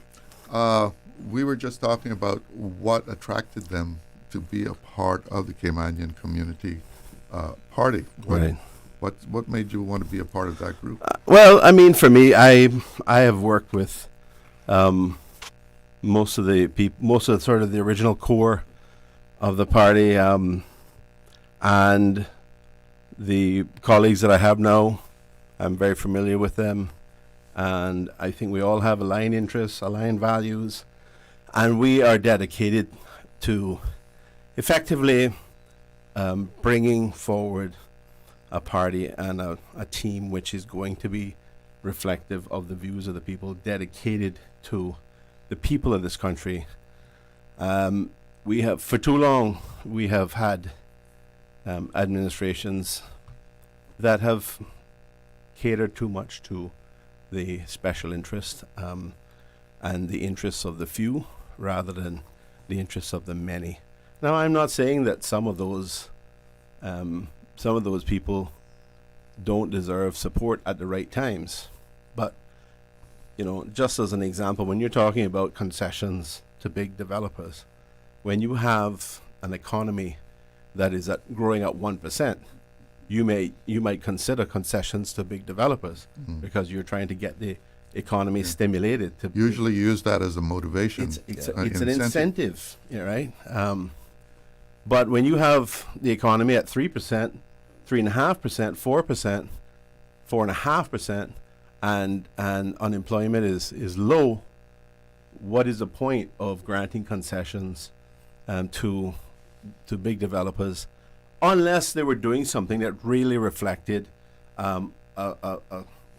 We were just talking about what attracted them to be a part of the Caymanian Community Party. What made you want to be a part of that group? Well, I mean, for me, I have worked with most of the sort of the original core of the party, and the colleagues that I have now. I'm very familiar with them, and I think we all have aligned interests, aligned values, and we are dedicated to effectively bringing forward a party and a team which is going to be reflective of the views of the people, dedicated to the people of this country. We have, for too long, we have had administrations that have catered too much to the special interest and the interests of the few rather than the interests of the many. Now, I'm not saying that some of those people don't deserve support at the right times, but just as an example, when you're talking about concessions to big developers, when you have an economy that is growing at 1%, you might consider concessions to big developers because you're trying to get the economy stimulated. To usually use that as a motivation. It's an incentive, right? But when you have the economy at 3%, 3.5%, 4%, 4.5%, and unemployment is low, what is the point of granting concessions to big developers, unless they were doing something that really reflected a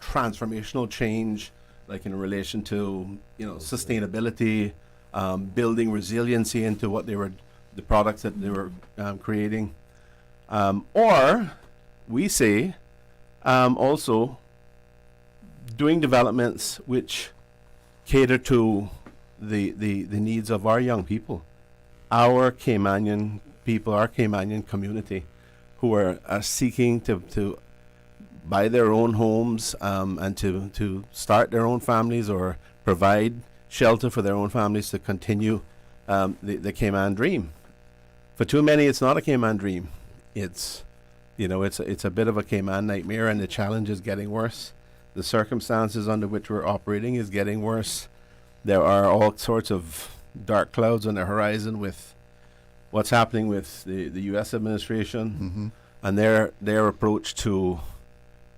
transformational change, like in relation to sustainability, building resiliency into what they were, the products that they were creating, or we say also doing developments which cater to the needs of our young people, our Caymanian people, our Caymanian community, who are seeking to buy their own homes and to start their own families or provide shelter for their own families to continue the Cayman dream. For too many, it's not a Cayman dream. It's a bit of a Cayman nightmare, and the challenge is getting worse. The circumstances under which we're operating is getting worse. There are all sorts of dark clouds on the horizon with what's happening with the U.S. administration and their approach to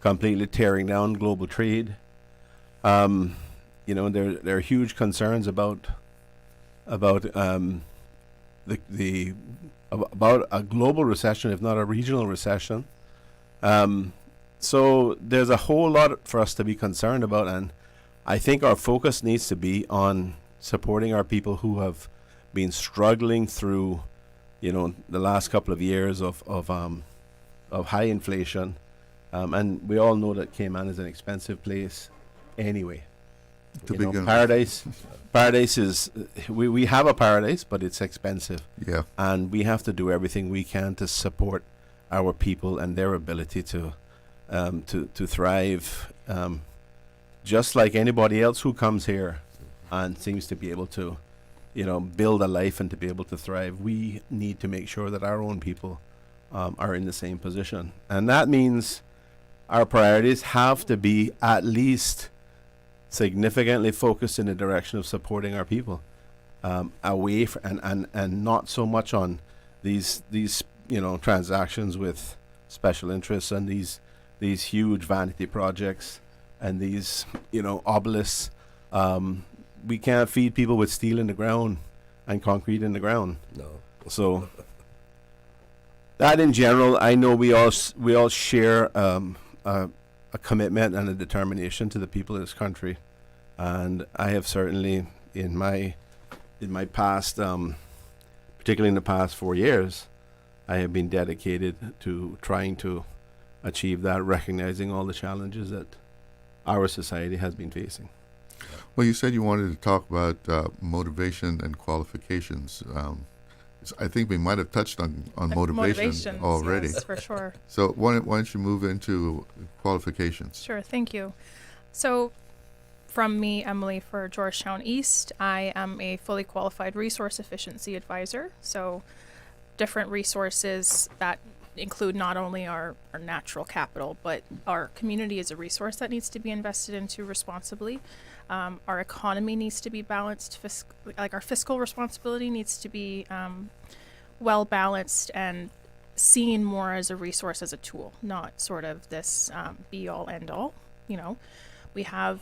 completely tearing down global trade. There are huge concerns about a global recession, if not a regional recession. So there's a whole lot for us to be concerned about, and I think our focus needs to be on supporting our people who have been struggling through, the last couple of years of high inflation, and we all know that Cayman is an expensive place anyway. Paradise is we have a paradise, but it's expensive. Yeah, and we have to do everything we can to support our people and their ability to thrive, just like anybody else who comes here and seems to be able to, build a life and to be able to thrive. We need to make sure that our own people are in the same position, and that means our priorities have to be at least significantly focused in the direction of supporting our people, away and not so much on these transactions with special interests and these huge vanity projects and these obelisks. We can't feed people with steel in the ground and concrete in the ground. No. So that in general, I know we all share a commitment and a determination to the people of this country, and I have certainly in my past, particularly in the past 4 years, I have been dedicated to trying to achieve that, recognizing all the challenges that our society has been facing. Well, you said you wanted to talk about motivation and qualifications. I think we might have touched on motivation already. Yes, for sure. So why don't you move into qualifications? Sure, thank you. So from me, Emily, for Georgetown East, I am a fully qualified resource efficiency advisor. So different resources that include not only our natural capital, but our community is a resource that needs to be invested into responsibly. Our economy needs to be balanced, our fiscal responsibility needs to be well balanced and seen more as a resource, as a tool, not sort of this be all end all. We have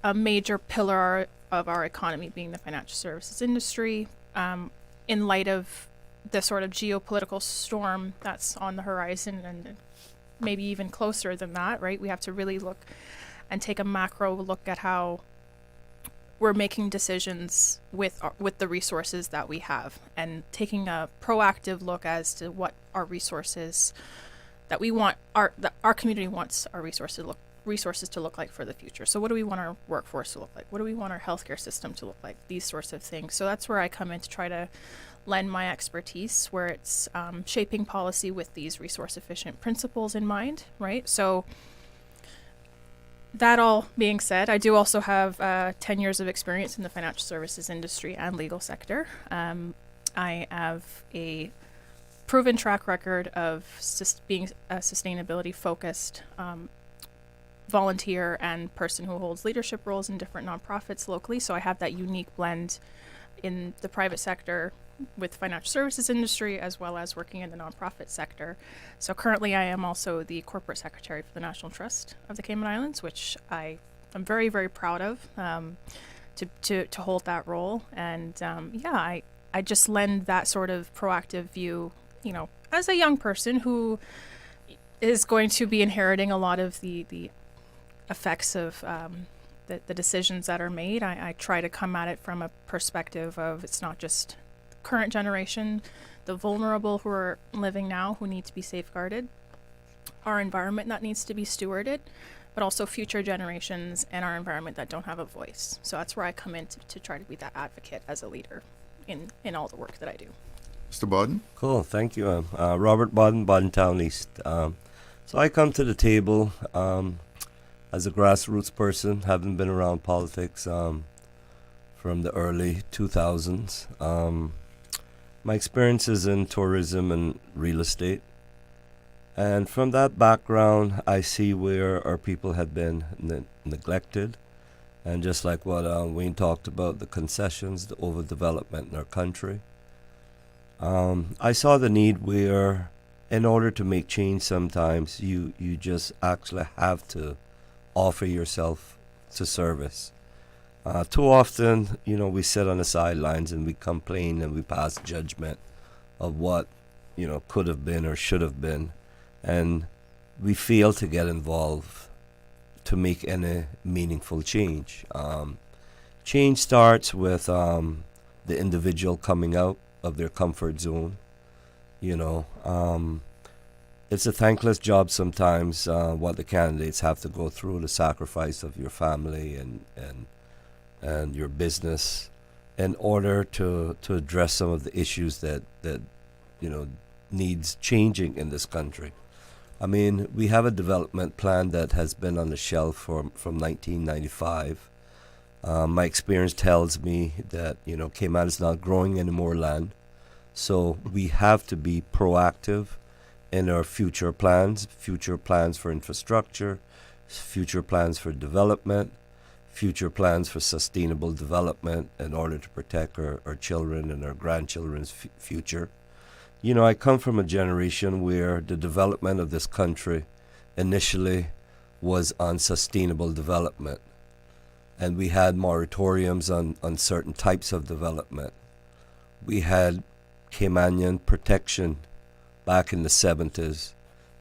a major pillar of our economy being the financial services industry. In light of the sort of geopolitical storm that's on the horizon, and maybe even closer than that, right? We have to really look and take a macro look at how we're making decisions with the resources that we have, and taking a proactive look as to what our resources that we want, that our community wants our resources to look like for the future. So what do we want our workforce to look like? What do we want our healthcare system to look like? These sorts of things. So that's where I come in to try to lend my expertise, where it's shaping policy with these resource efficient principles in mind, right? So that all being said, I do also have 10 years of experience in the financial services industry and legal sector. I have a proven track record of being a sustainability focused volunteer and person who holds leadership roles in different nonprofits locally. So I have that unique blend in the private sector with financial services industry, as well as working in the nonprofit sector. So currently I am also the corporate secretary for the National Trust of the Cayman Islands, which I am very, very proud of, to hold that role. And I just lend that sort of proactive view, you know, as a young person who is going to be inheriting a lot of the effects of the decisions that are made. I try to come at it from a perspective of it's not just the current generation, the vulnerable who are living now who need to be safeguarded, our environment that needs to be stewarded, but also future generations and our environment that don't have a voice. So that's where I come in to try to be that advocate as a leader in all the work that I do. Mr. Bodden? Cool, thank you. Robert Bodden, Bodden Town East. So I come to the table as a grassroots person, having been around politics from the early 2000s. My experience is in tourism and real estate. And from that background, I see where our people have been neglected. And just like what Wayne talked about, the concessions, the overdevelopment in our country. I saw the need where, in order to make change sometimes, you just actually have to offer yourself to service. Too often, you know, we sit on the sidelines and we complain and we pass judgment of what, you know, could have been or should have been. And we fail to get involved to make any meaningful change. Change starts with the individual coming out of their comfort zone. You know, it's a thankless job sometimes, what the candidates have to go through, the sacrifice of your family and your business in order to address some of the issues that you know needs changing in this country. I mean, we have a development plan that has been on the shelf from 1995. My experience tells me that, you know, Cayman is not growing any more land. So we have to be proactive in our future plans for infrastructure, future plans for development, future plans for sustainable development in order to protect our children and our grandchildren's future. You know, I come from a generation where the development of this country initially was on sustainable development. And we had moratoriums on certain types of development. We had Caymanian protection back in the 70s.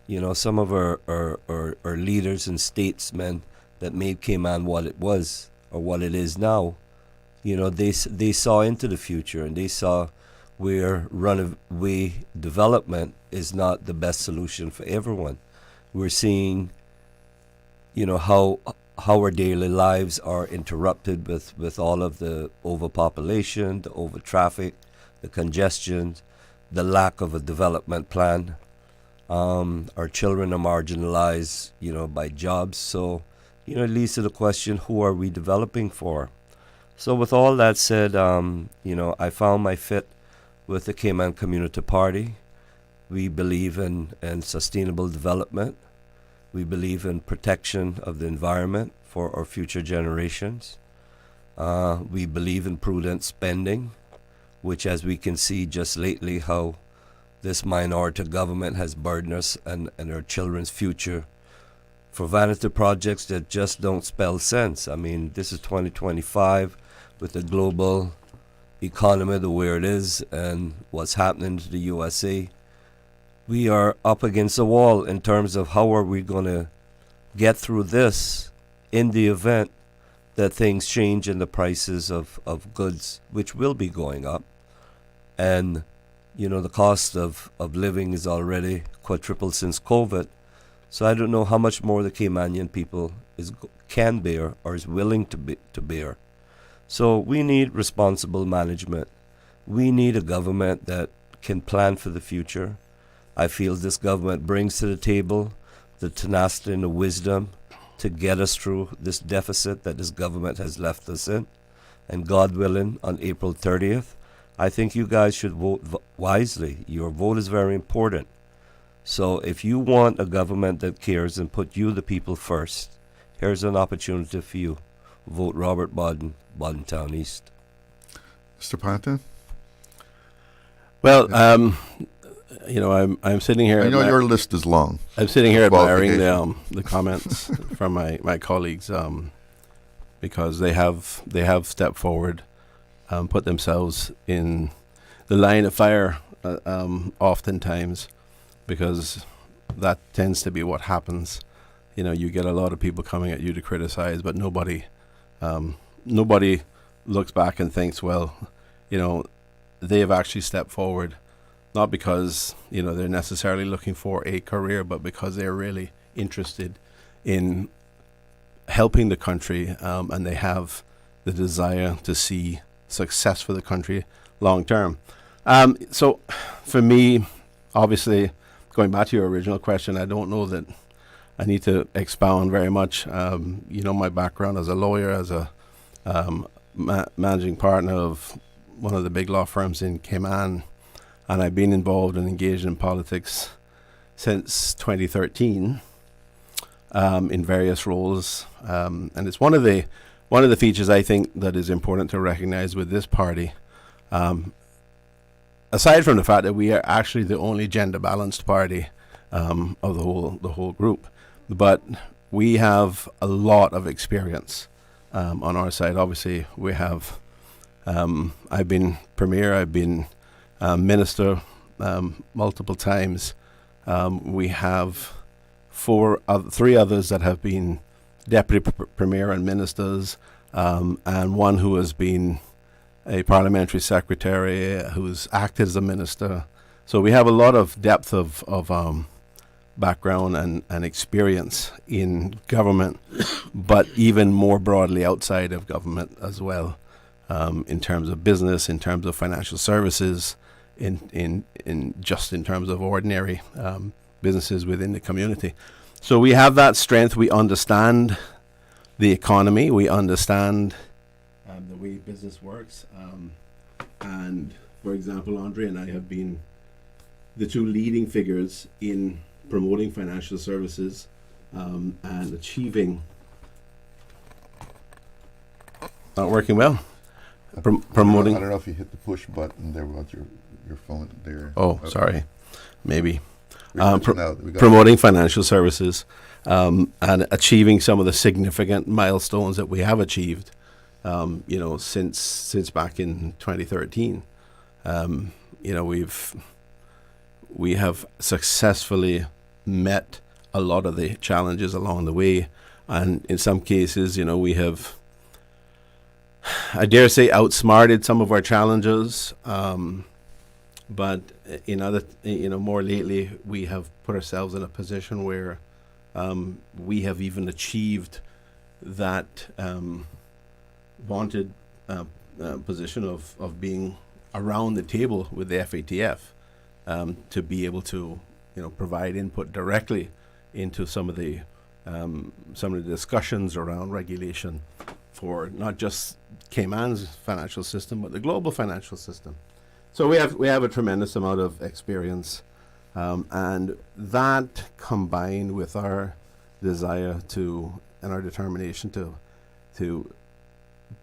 You know, some of our leaders and statesmen that made Cayman what it was or what it is now, you know, they saw into the future and they saw where runaway development is not the best solution for everyone. We're seeing, you know, how our daily lives are interrupted with all of the overpopulation, the overtraffic, the congestion, the lack of a development plan. Our children are marginalized, you know, by jobs. So, you know, it leads to the question, who are we developing for? So with all that said, you know, I found my fit with the Cayman Community Party. We believe in sustainable development. We believe in protection of the environment for our future generations. We believe in prudent spending, which, as we can see just lately, how this minority government has burdened us and our children's future for vanity projects that just don't spell sense. I mean, this is 2025 with the global economy the way it is and what's happening to the USA. We are up against a wall in terms of how are we going to get through this in the event that things change in the prices of goods, which will be going up. And, you know, the cost of living is already quadrupled since COVID. So I don't know how much more the Caymanian people can bear or is willing to bear. So we need responsible management. We need a government that can plan for the future. I feel this government brings to the table the tenacity and the wisdom to get us through this deficit that this government has left us in. And God willing, on April 30th, I think you guys should vote wisely. Your vote is very important. So if you want a government that cares and put you, the people, first, here's an opportunity for you. Vote Robert Bodden, Bodden Town East. Mr. Panton? Well, you know, I'm sitting here. I know your list is long. I'm sitting here admiring the comments from my colleagues because they have stepped forward, put themselves in line of fire oftentimes, because that tends to be what happens. You know, you get a lot of people coming at you to criticize, but nobody looks back and thinks, well, you know, they have actually stepped forward, not because, you know, they're necessarily looking for a career, but because they're really interested in helping the country, and they have the desire to see success for the country long term. So for me, obviously, going back to your original question, I don't know that I need to expound very much. You know, my background as a lawyer, as a managing partner of one of the big law firms in Cayman, and I've been involved and engaged in politics since 2013 in various roles. And it's one of the features I think that is important to recognize with this party. Aside from the fact that we are actually the only gender balanced party of the whole group, but we have a lot of experience on our side. Obviously, we have. I've been premier. I've been minister multiple times. We have three others that have been deputy premier and ministers, and one who has been a parliamentary secretary, who's acted as a minister. So we have a lot of depth of background and experience in government, but even more broadly outside of government as well, in terms of business, in terms of financial services, in terms of ordinary businesses within the community. So we have that strength. We understand the economy. We understand the way business works. And for example, Andre and I have been the two leading figures in promoting financial services and achieving. Not working well. Promoting. I don't know if you hit the push button there about your phone there. Oh, sorry. Maybe. Promoting financial services and achieving some of the significant milestones that we have achieved, you know, since back in 2013. You know, we have successfully met a lot of the challenges along the way, and in some cases, you know, we have, I dare say, outsmarted some of our challenges. But in other, you know, more lately, we have put ourselves in a position where we have even achieved that vaunted position of being around the table with the FATF to be able to, you know, provide input directly into some of the discussions around regulation for not just Cayman's financial system, but the global financial system. So we have a tremendous amount of experience, and that combined with our desire and our determination to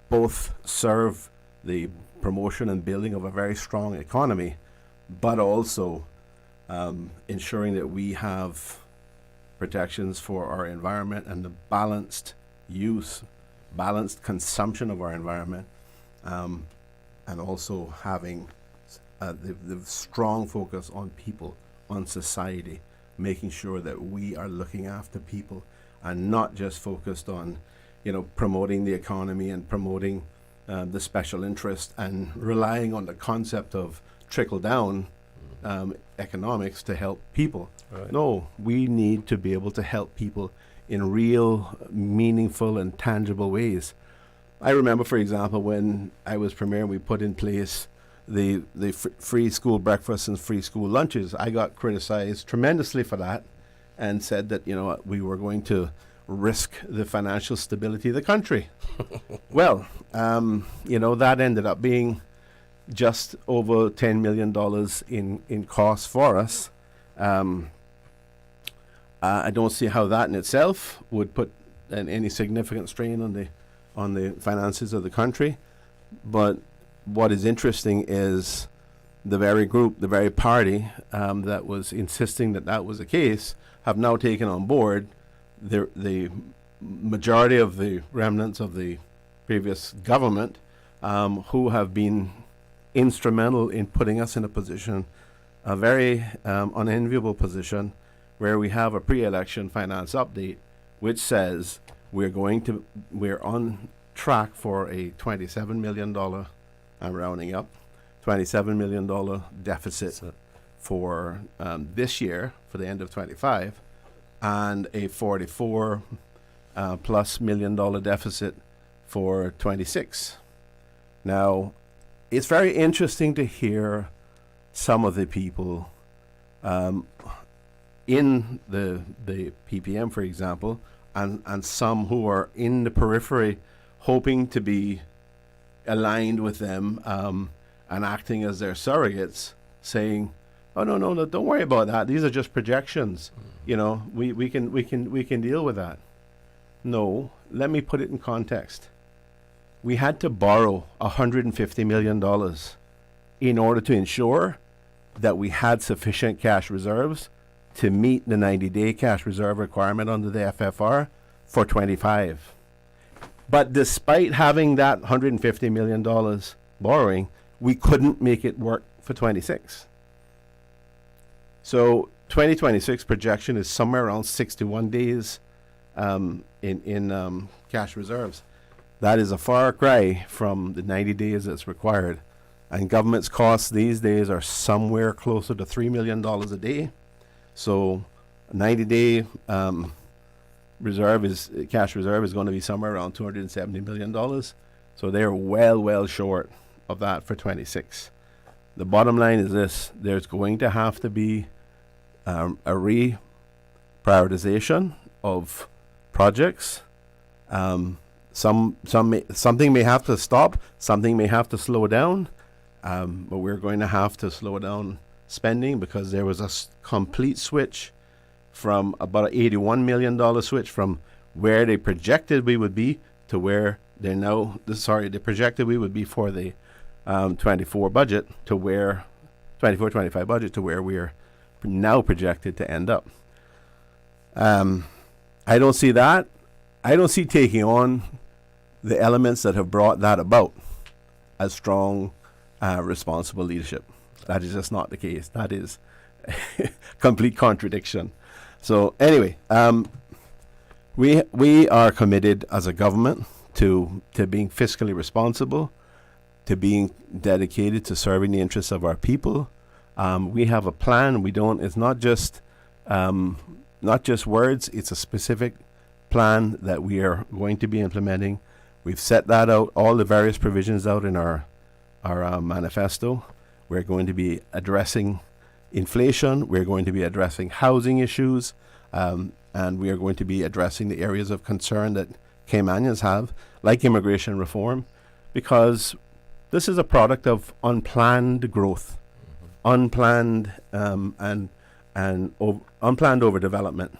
both serve the promotion and building of a very strong economy, but also ensuring that we have protections for our environment and the balanced use, balanced consumption of our environment, and also having the strong focus on people, on society, making sure that we are looking after people and not just focused on, you know, promoting the economy and promoting the special interest and relying on the concept of trickle-down economics to help people. Right. No, we need to be able to help people in real, meaningful and tangible ways. I remember, for example, when I was premier, we put in place the free school breakfasts and free school lunches. I got criticized tremendously for that and said that, you know, we were going to risk the financial stability of the country. Well, you know, that ended up being just over $10 million in costs for us. I don't see how that in itself would put any significant strain on the finances of the country. But what is interesting is the very group, the very party that was insisting that was the case, have now taken on board the majority of the remnants of the previous government who have been instrumental in putting us in a position, a very unenviable position, where we have a pre-election finance update which says we're on track for a $27 million, I'm rounding up, $27 million deficit for this year, for the end of 25, and a $44 plus million deficit for 26. Now, it's very interesting to hear some of the people in the PPM, for example, and some who are in the periphery hoping to be aligned with them and acting as their surrogates, saying, "Oh no, don't worry about that. These are just projections. You know, we can deal with that." No, let me put it in context. We had to borrow $150 million in order to ensure that we had sufficient cash reserves to meet the 90-day cash reserve requirement under the FFR for 25. But despite having that $150 million borrowing, we couldn't make it work for 26. So 2026 projection is somewhere around 61 days in cash reserves. That is a far cry from the 90 days that's required. And government's costs these days are somewhere closer to $3 million a day. So 90-day cash reserve is going to be somewhere around $270 million. So they're well short of that for 26. The bottom line is this: there's going to have to be a reprioritization of projects. Something may have to stop, something may have to slow down, but we're going to have to slow down spending, because there was a complete switch from about an $81 million switch from where they projected we would be to where they projected we would be for the 24 budget to where 24-25 budget to where we're now projected to end up. I don't see that. I don't see taking on the elements that have brought that about as strong, responsible leadership. That is just not the case. That is complete contradiction. So anyway, we are committed as a government to being fiscally responsible, to being dedicated to serving the interests of our people. We have a plan. It's not just words. It's a specific plan that we are going to be implementing. We've set that out, all the various provisions out in our manifesto. We're going to be addressing inflation. We're going to be addressing housing issues, and we are going to be addressing the areas of concern that Caymanians have, like immigration reform, because this is a product of unplanned growth, unplanned unplanned overdevelopment.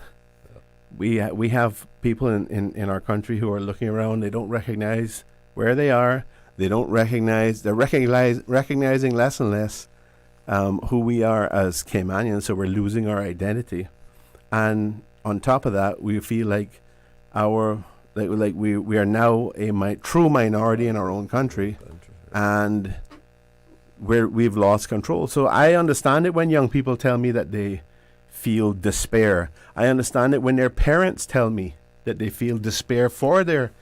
We have people in our country who are looking around. They don't recognize where they are. They don't recognize. They're recognizing less and less who we are as Caymanians. So we're losing our identity, and on top of that, we feel like we are now a true minority in our own country, and we've lost control. So I understand it when young people tell me that they feel despair. I understand it when their parents tell me that they feel despair for their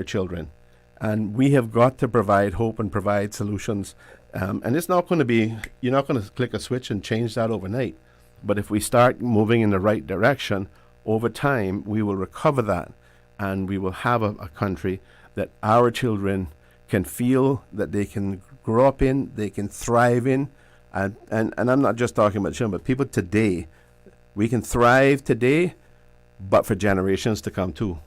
children. And we have got to provide hope and provide solutions. And it's not going to be, you're not going to click a switch and change that overnight. But if we start moving in the right direction, over time, we will recover that. And we will have a country that our children can feel that they can grow up in, they can thrive in. And I'm not just talking about children, but people today. We can thrive today, but for generations to come too,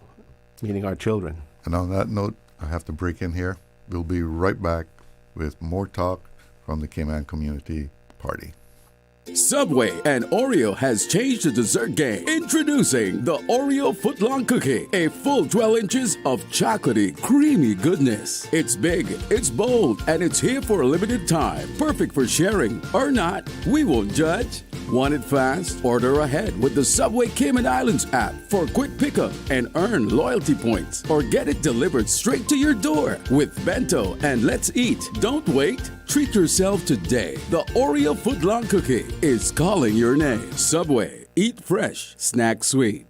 meaning our children. And on that note, I have to break in here. We'll be right back with more talk from the Cayman Community Party. Subway and Oreo has changed the dessert game. Introducing the Oreo Footlong Cookie, a full 12 inches of chocolatey, creamy goodness. It's big, it's bold, and it's here for a limited time. Perfect for sharing or not. We won't judge. Want it fast? Order ahead with the Subway Cayman Islands app for quick pickup and earn loyalty points, or get it delivered straight to your door with Bento and Let's Eat. Don't wait. Treat yourself today. The Oreo footlong cookie is calling your name. Subway. Eat fresh. Snack sweet.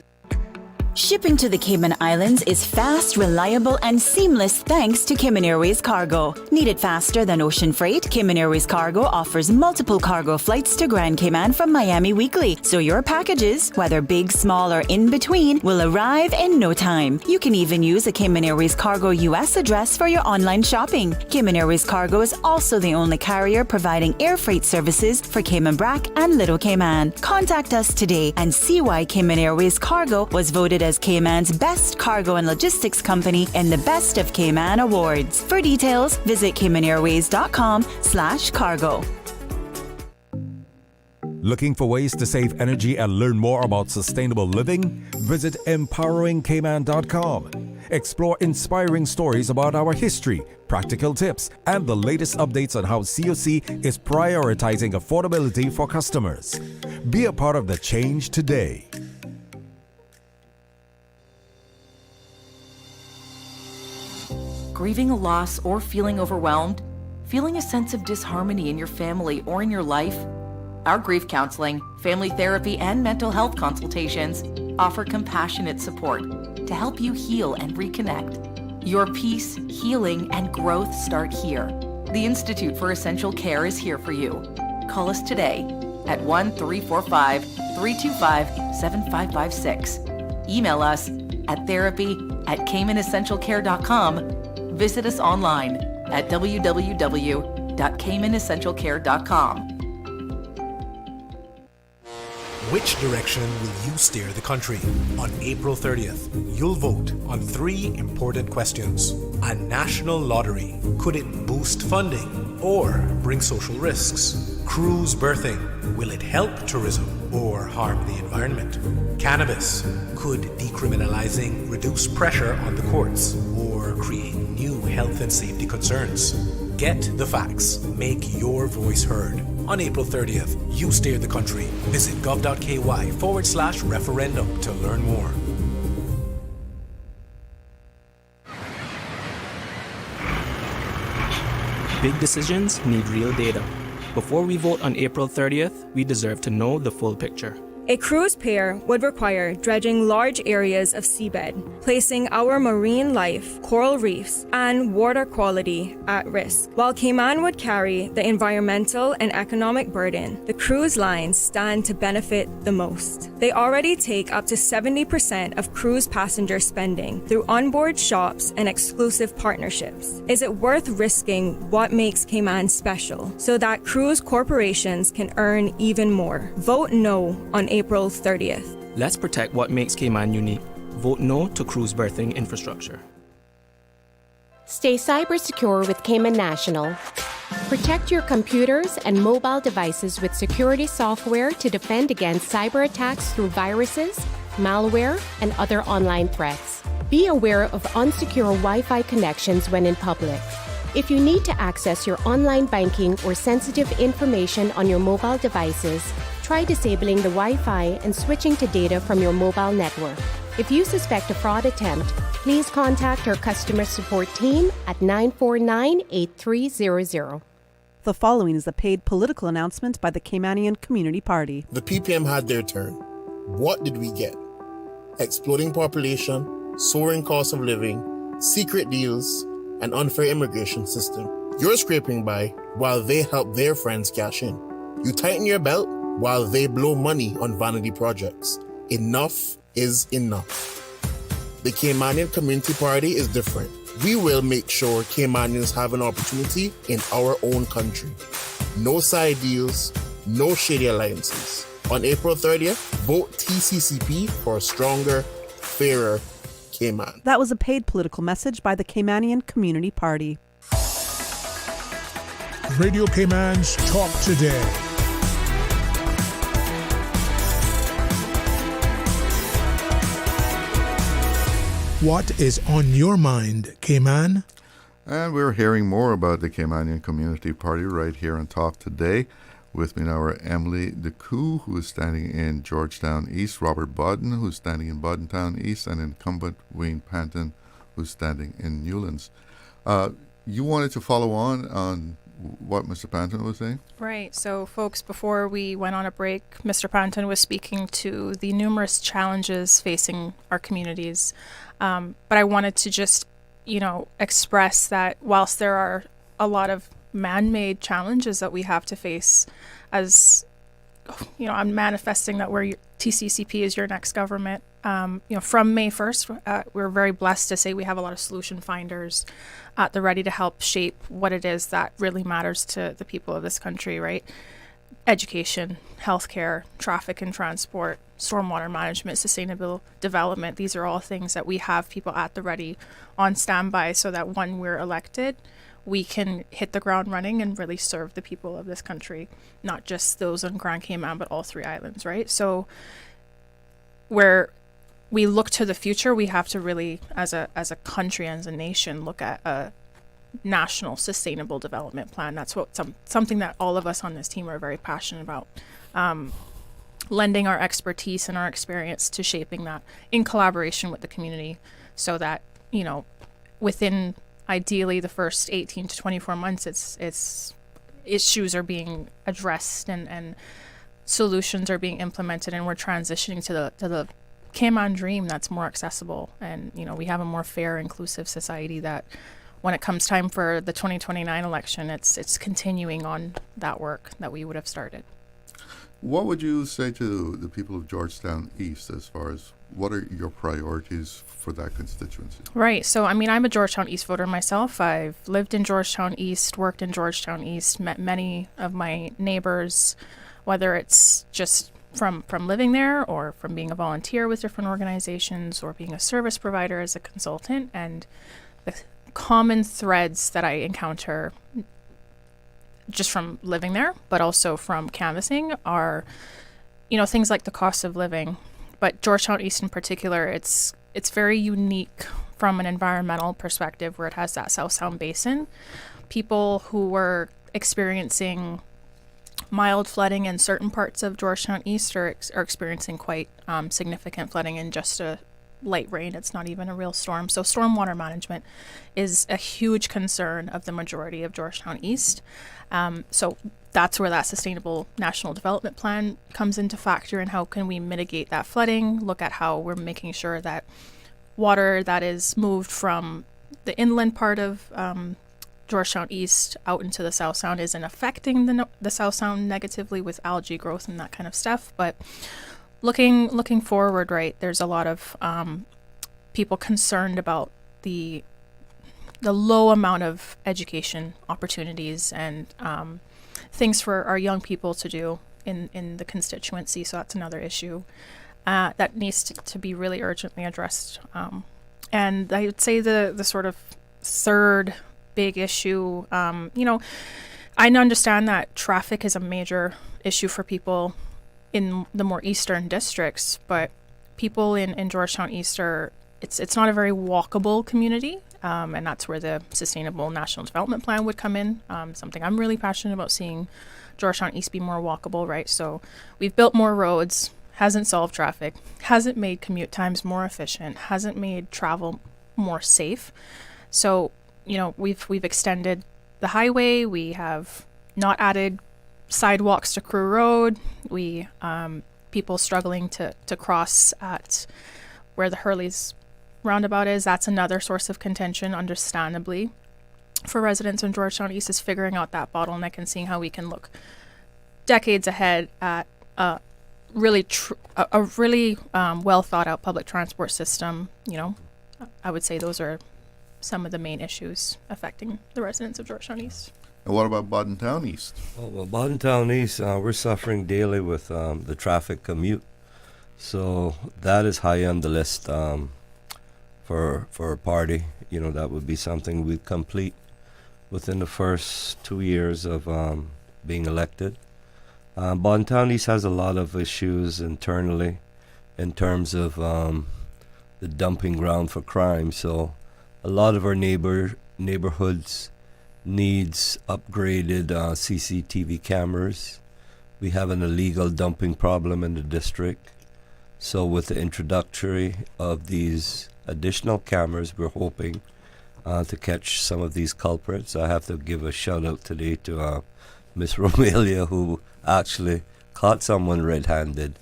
Shipping to the Cayman Islands is fast, reliable, and seamless thanks to Cayman Airways Cargo. Need it faster than ocean freight? Cayman Airways Cargo offers multiple cargo flights to Grand Cayman from Miami weekly, so your packages, whether big, small, or in between, will arrive in no time. You can even use a Cayman Airways Cargo US address for your online shopping. Cayman Airways Cargo is also the only carrier providing air freight services for Cayman Brac and Little Cayman. Contact us today and see why Cayman Airways Cargo was voted as Cayman's best cargo and logistics company in the Best of Cayman Awards. For details, visit CaymanAirways.com/cargo. Looking for ways to save energy and learn more about sustainable living? Visit EmpoweringCayman.com. Explore inspiring stories about our history, practical tips, and the latest updates on how COC is prioritizing affordability for customers. Be a part of the change today. Grieving a loss or feeling overwhelmed? Feeling a sense of disharmony in your family or in your life? Our grief counseling, family therapy, and mental health consultations offer compassionate support to help you heal and reconnect. Your peace, healing, and growth start here. The Institute for Essential Care is here for you. Call us today at 1-345-325-7556. Email us at therapy@caymanessentialcare.com. Visit us online at www.caymanessentialcare.com. Which direction will you steer the country? On April 30th, you'll vote on 3 important questions. A national lottery. Could it boost funding or bring social risks? Cruise berthing. Will it help tourism or harm the environment? Cannabis. Could decriminalizing reduce pressure on the courts or create new health and safety concerns? Get the facts. Make your voice heard. On April 30th, you steer the country. Visit gov.ky/referendum to learn more. Big decisions need real data. Before we vote on April 30th, we deserve to know the full picture. A cruise pair would require dredging large areas of seabed, placing our marine life, coral reefs, and water quality at risk. While Cayman would carry the environmental and economic burden, the cruise lines stand to benefit the most. They already take up to 70% of cruise passenger spending through onboard shops and exclusive partnerships. Is it worth risking what makes Cayman special so that cruise corporations can earn even more? Vote no on April 30th. Let's protect what makes Cayman unique. Vote no to cruise berthing infrastructure. Stay cyber secure with Cayman National. Protect your computers and mobile devices with security software to defend against cyber attacks through viruses, malware, and other online threats. Be aware of unsecure Wi-Fi connections when in public. If you need to access your online banking or sensitive information on your mobile devices, try disabling the Wi-Fi and switching to data from your mobile network. If you suspect a fraud attempt, please contact our customer support team at 949-8300. The following is a paid political announcement by the Caymanian Community Party. The PPM had their turn. What did we get? Exploding population, soaring cost of living, secret deals, an unfair immigration system. You're scraping by while they help their friends cash in. You tighten your belt while they blow money on vanity projects. Enough is enough. The Caymanian Community Party is different. We will make sure Caymanians have an opportunity in our own country. No side deals, no shady alliances. On April 30th, vote TCCP for a stronger, fairer Cayman. That was a paid political message by the Caymanian Community Party. Radio Cayman's Talk Today. What is on your mind, Cayman? And we're hearing more about the Caymanian Community Party right here on Talk Today. With me now are Emily DeCou, who is standing in Georgetown East, Robert Bodden, who's standing in Boddentown East, and incumbent Wayne Panton, who's standing in Newlands. You wanted to follow on what Mr. Panton was saying? Right. So, folks, before we went on a break, Mr. Panton was speaking to the numerous challenges facing our communities. But I wanted to just, express that whilst there are a lot of man-made challenges that we have to face, as I'm manifesting that TCCP is your next government. From May 1st, we're very blessed to say we have a lot of solution finders at the ready to help shape what it is that really matters to the people of this country, right? Education, healthcare, traffic and transport, stormwater management, sustainable development. These are all things that we have people at the ready on standby so that when we're elected, we can hit the ground running and really serve the people of this country, not just those on Grand Cayman, but all three islands, right? So where we look to the future, we have to really, as a country, as a nation, look at a national sustainable development plan. That's what something that all of us on this team are very passionate about. Lending our expertise and our experience to shaping that in collaboration with the community so that, within ideally the first 18 to 24 months, it's issues are being addressed and solutions are being implemented, and we're transitioning to the Cayman dream that's more accessible. And, we have a more fair, inclusive society that when it comes time for the 2029 election, it's continuing on that work that we would have started. What would you say to the people of Georgetown East as far as what are your priorities for that constituency? Right. So, I'm a Georgetown East voter myself. I've lived in Georgetown East, worked in Georgetown East, met many of my neighbors, whether it's just from living there or from being a volunteer with different organizations or being a service provider as a consultant. And the common threads that I encounter just from living there, but also from canvassing are, things like the cost of living. But Georgetown East in particular, it's very unique from an environmental perspective where it has that South Sound Basin. People who were experiencing mild flooding in certain parts of Georgetown East are experiencing quite significant flooding in just a light rain. It's not even a real storm. So stormwater management is a huge concern of the majority of Georgetown East. So that's where that sustainable national development plan comes into factor, and how can we mitigate that flooding, look at how we're making sure that water that is moved from the inland part of Georgetown East out into the South Sound isn't affecting the South Sound negatively with algae growth and that kind of stuff. But looking forward, right, there's a lot of people concerned about the low amount of education opportunities and things for our young people to do in the constituency. So that's another issue that needs to be really urgently addressed. And I would say the sort of third big issue, I understand that traffic is a major issue for people in the more eastern districts, but people in Georgetown East it's not a very walkable community, and that's where the Sustainable National Development Plan would come in. Something I'm really passionate about, seeing Georgetown East be more walkable, right? So we've built more roads, hasn't solved traffic, hasn't made commute times more efficient, hasn't made travel more safe. So, we've extended the highway, we have not added sidewalks to Crew Road, we people struggling to cross at where the Hurley's roundabout is. That's another source of contention, understandably, for residents in Georgetown East, is figuring out that bottleneck and seeing how we can look decades ahead at a really well thought out public transport system. I would say those are some of the main issues affecting the residents of Georgetown East. And what about Boddentown East? Well, Boddentown East, we're suffering daily with the traffic commute. So that is high on the list for a party. That would be something we'd complete within the first 2 years of being elected. Boddentown East has a lot of issues internally in terms of the dumping ground for crime. So a lot of our neighborhoods needs upgraded CCTV cameras We have an illegal dumping problem in the district. So with the introductory of these additional cameras, we're hoping to catch some of these culprits. I have to give a shout out today to Miss Romelia, who actually caught someone red-handed,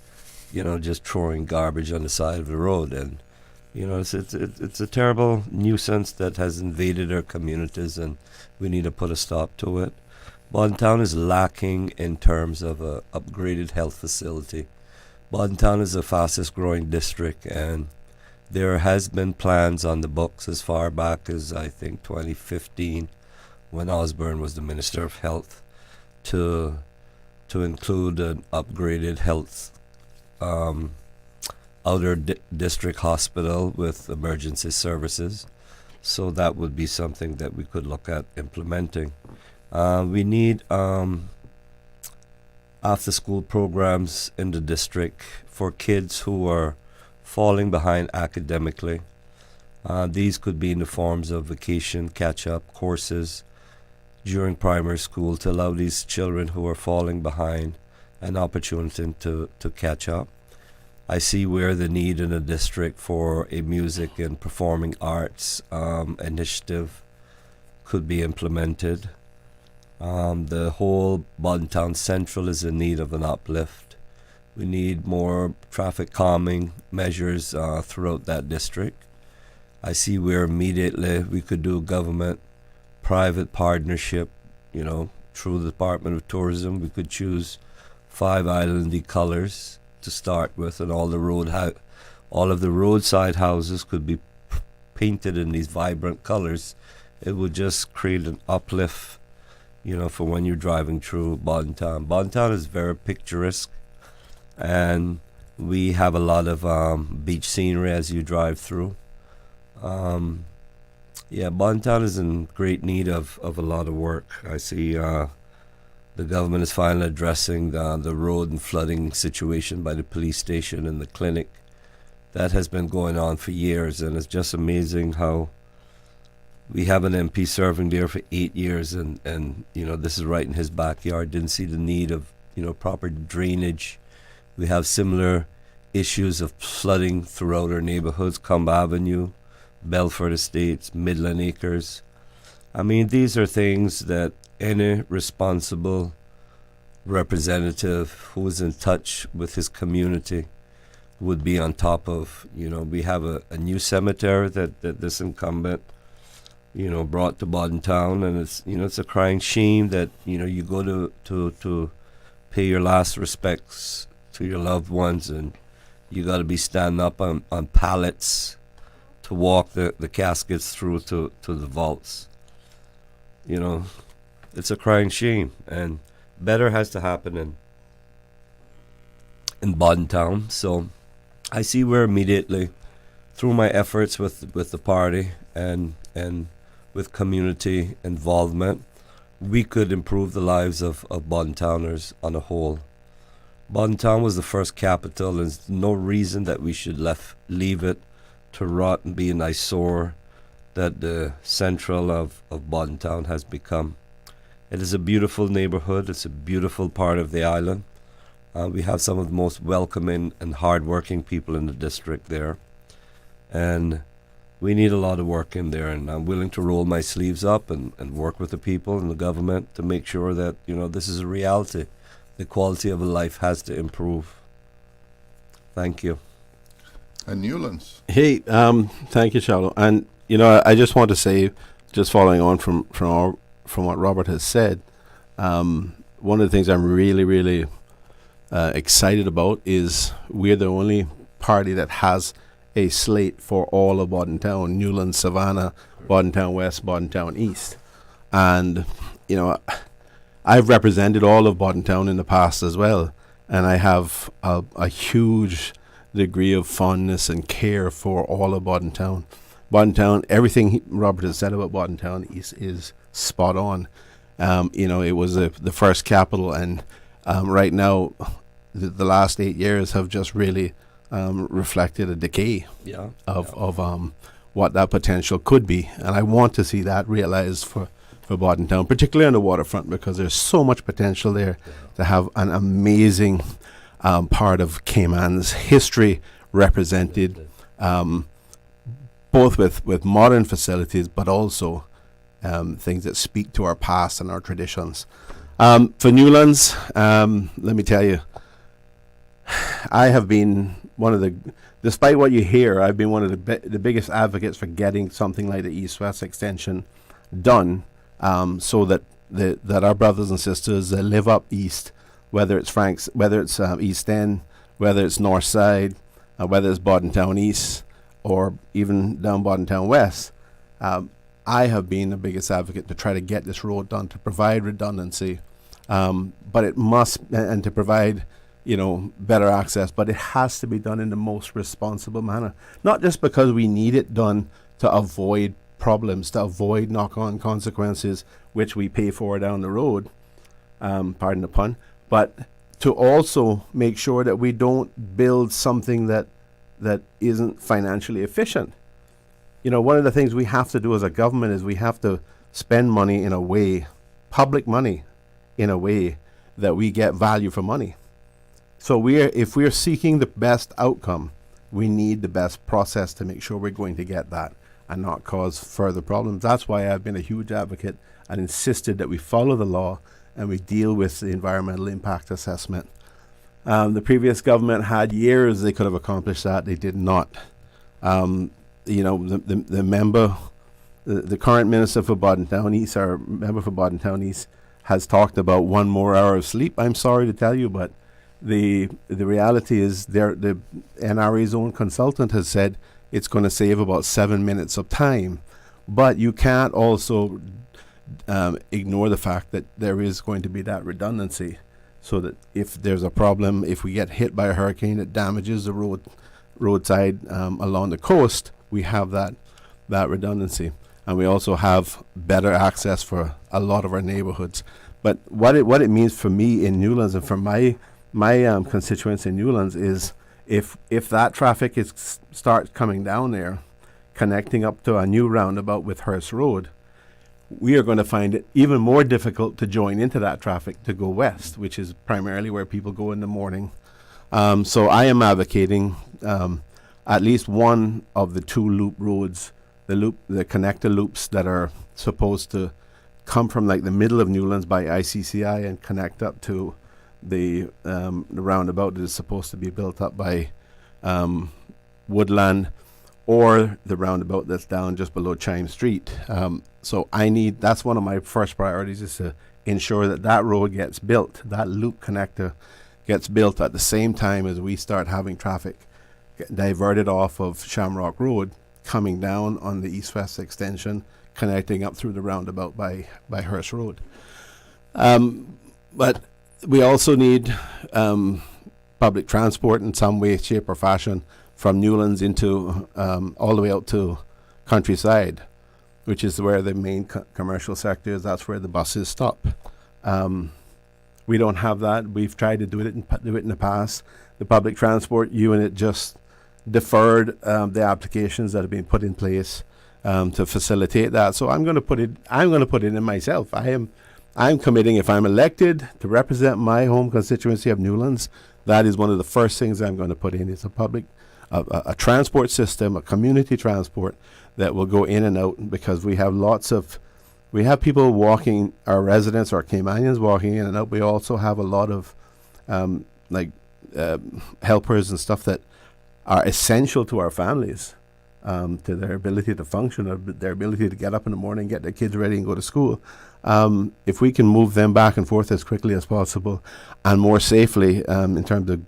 just throwing garbage on the side of the road. And it's a terrible nuisance that has invaded our communities, and we need to put a stop to it. Bodden Town is lacking in terms of a upgraded health facility. Bodden Town is the fastest growing district, and there has been plans on the books as far back as, I think, 2015, when Osborne was the Minister of Health, to include an upgraded health outer district hospital with emergency services. So that would be something that we could look at implementing. We need after-school programs in the district for kids who are falling behind academically. These could be in the forms of vacation catch-up courses during primary school to allow these children who are falling behind an opportunity to catch up. I see where the need in the district for a music and performing arts initiative could be implemented. The whole Bodden Town Central is in need of an uplift. We need more traffic calming measures throughout that district. I see where immediately we could do government-private partnership, through the Department of Tourism. We could choose 5 islandy colors to start with, and all of the roadside houses could be painted in these vibrant colors. It would just create an uplift, for when you're driving through Bodden Town. Bodden Town is very picturesque, and we have a lot of beach scenery as you drive through. Bodden Town is in great need of a lot of work. I see the government is finally addressing the road and flooding situation by the police station and the clinic. That has been going on for years, and it's just amazing how we have an MP serving there for 8 years, and this is right in his backyard. Didn't see the need of proper drainage. We have similar issues of flooding throughout our neighborhoods: Combe Avenue, Belford Estates, Midland Acres. I mean, these are things that any responsible representative who is in touch with his community would be on top of. We have a new cemetery that this incumbent brought to Bodden Town, and it's a crying shame that you go to pay your last respects to your loved ones, and you got to be standing up on pallets to walk the caskets through to the vaults. It's a crying shame, and better has to happen in Bodden Town. So I see where immediately, through my efforts with the party and with community involvement, we could improve the lives of Bodden Towners on a whole. Bodden Town was the first capital, and there's no reason that we should leave it to rot and be an eyesore that the central of Bodden Town has become. It is a beautiful neighborhood. It's a beautiful part of the island. We have some of the most welcoming and hard-working people in the district there. And we need a lot of work in there, and I'm willing to roll my sleeves up and work with the people and the government to make sure that, this is a reality. The quality of life has to improve. Thank you. And Newlands. Hey, thank you, Charlo. And, I just want to say, just following on from what Robert has said, one of the things I'm really, really excited about is we're the only party that has a slate for all of Bodden Town: Newlands, Savannah, Bodden Town West, Bodden Town East. And, I've represented all of Bodden Town in the past as well, and I have a huge degree of fondness and care for all of Bodden Town. Bodden Town, everything Robert has said about Bodden Town is spot on. It was the first capital, and right now, the last 8 years have just really reflected a decay of what that potential could be, and I want to see that realized for for Bodden Town, particularly on the waterfront, because there's so much potential there to have an amazing part of Cayman's history represented, both with modern facilities, but also things that speak to our past and our traditions. For Newlands, let me tell you, I have been despite what you hear, I've been one of the biggest advocates for getting something like the East-West extension done, so that our brothers and sisters that live up east, whether it's East End, whether it's North Side, whether it's Bodden Town East, or even down Bodden Town West, I have been the biggest advocate to try to get this road done, to provide redundancy, but it must, and to provide better access, but it has to be done in the most responsible manner. Not just because we need it done to avoid problems, to avoid knock-on consequences, which we pay for down the road, pardon the pun, but to also make sure that we don't build something that isn't financially efficient. One of the things we have to do as a government is we have to spend money in a way, public money, in a way that we get value for money. So if we're seeking the best outcome, we need the best process to make sure we're going to get that and not cause further problems. That's why I've been a huge advocate and insisted that we follow the law and we deal with the environmental impact assessment. The previous government had years they could have accomplished that. They did not. The current minister for Bodden Town East, our member for Bodden Town East, has talked about 1 more hour of sleep. I'm sorry to tell you, but the reality is the NRA's own consultant has said it's going to save about 7 minutes of time. But you can't also ignore the fact that there is going to be that redundancy, so that if there's a problem, if we get hit by a hurricane that damages the roadside along the coast, we have that redundancy. And we also have better access for a lot of our neighborhoods. But what it means for me in Newlands and for my constituents in Newlands is if that traffic starts coming down there, connecting up to a new roundabout with Hearst Road, we are going to find it even more difficult to join into that traffic to go west, which is primarily where people go in the morning. So I am advocating at least one of the 2 loop roads, the connector loops that are supposed to come from like the middle of Newlands by ICCI and connect up to the roundabout that is supposed to be built up by Woodland, or the roundabout that's down just below Chime Street. So that's one of my first priorities, is to ensure that road gets built, that loop connector gets built at the same time as we start having traffic diverted off of Shamrock Road, coming down on the East-West extension, connecting up through the roundabout by Hearst Road. But we also need public transport in some way, shape or fashion from Newlands into all the way out to Countryside, which is where the main commercial sector is. That's where the buses stop. We don't have that. We've tried to do it in the past. The public transport unit just deferred the applications that have been put in place to facilitate that. So I'm going to put it in myself. I'm committing, if I'm elected to represent my home constituency of Newlands, that is one of the first things I'm going to put in. It's a transport system, a community transport that will go in and out, because we have people walking, our residents, our Caymanians walking in and out. We also have a lot of helpers and stuff that are essential to our families, to their ability to function, or their ability to get up in the morning, get their kids ready and go to school. If we can move them back and forth as quickly as possible and more safely in terms of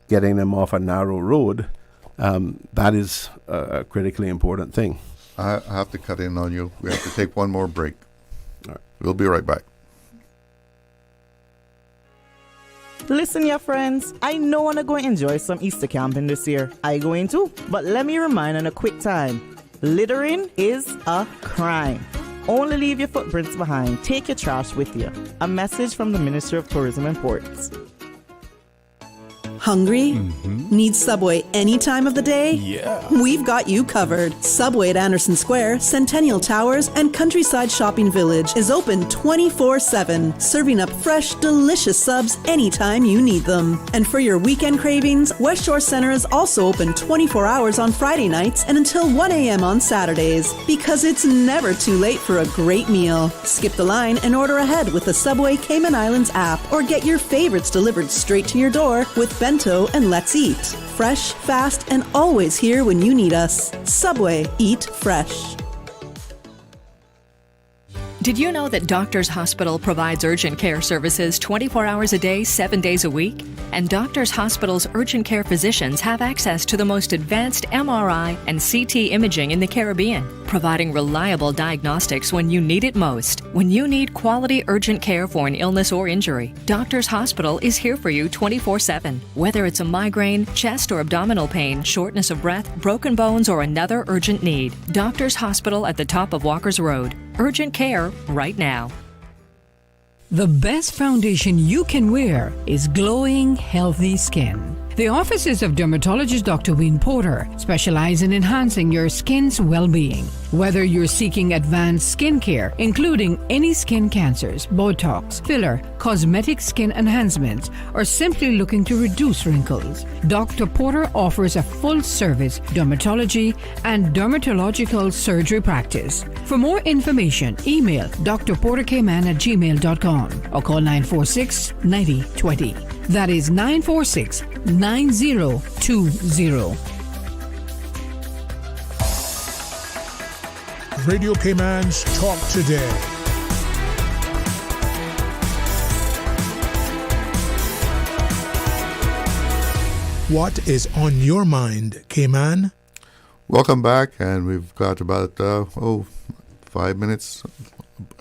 getting them off a narrow road, that is a critically important thing. I have to cut in on you. We have to take one more break. All right. We'll be right back. Listen, your friends, I know I'm going to enjoy some Easter camping this year. I going to, but let me remind in a quick time. Littering is a crime. Only leave your footprints behind. Take your trash with you. A message from the Ministry of Tourism and Ports. Hungry? Need Subway any time of the day? Yeah. We've got you covered. Subway at Anderson Square, Centennial Towers, and Countryside Shopping Village is open 24/7, serving up fresh, delicious subs anytime you need them. And for your weekend cravings, West Shore Center is also open 24 hours on Friday nights and until 1 a.m. on Saturdays, because it's never too late for a great meal. Skip the line and order ahead with the Subway Cayman Islands app, or get your favorites delivered straight to your door with Bento and Let's Eat. Fresh, fast, and always here when you need us. Subway, eat fresh. Did you know that Doctors Hospital provides urgent care services 24 hours a day, 7 days a week? And Doctors Hospital's urgent care physicians have access to the most advanced MRI and CT imaging in the Caribbean, providing reliable diagnostics when you need it most. When you need quality urgent care for an illness or injury, Doctors Hospital is here for you 24/7. Whether it's a migraine, chest or abdominal pain, shortness of breath, broken bones, or another urgent need, Doctors Hospital at the top of Walker's Road. Urgent care right now. The best foundation you can wear is glowing, healthy skin. The offices of dermatologist Dr. Wayne Porter specialize in enhancing your skin's well-being. Whether you're seeking advanced skincare, including any skin cancers, Botox, filler, cosmetic skin enhancements, or simply looking to reduce wrinkles, Dr. Porter offers a full-service dermatology and dermatological surgery practice. For more information, email drporterkman@gmail.com or call 946-9020. That is 946-9020. Radio Cayman's Talk Today. What is on your mind, Cayman? Welcome back, and we've got about 5 minutes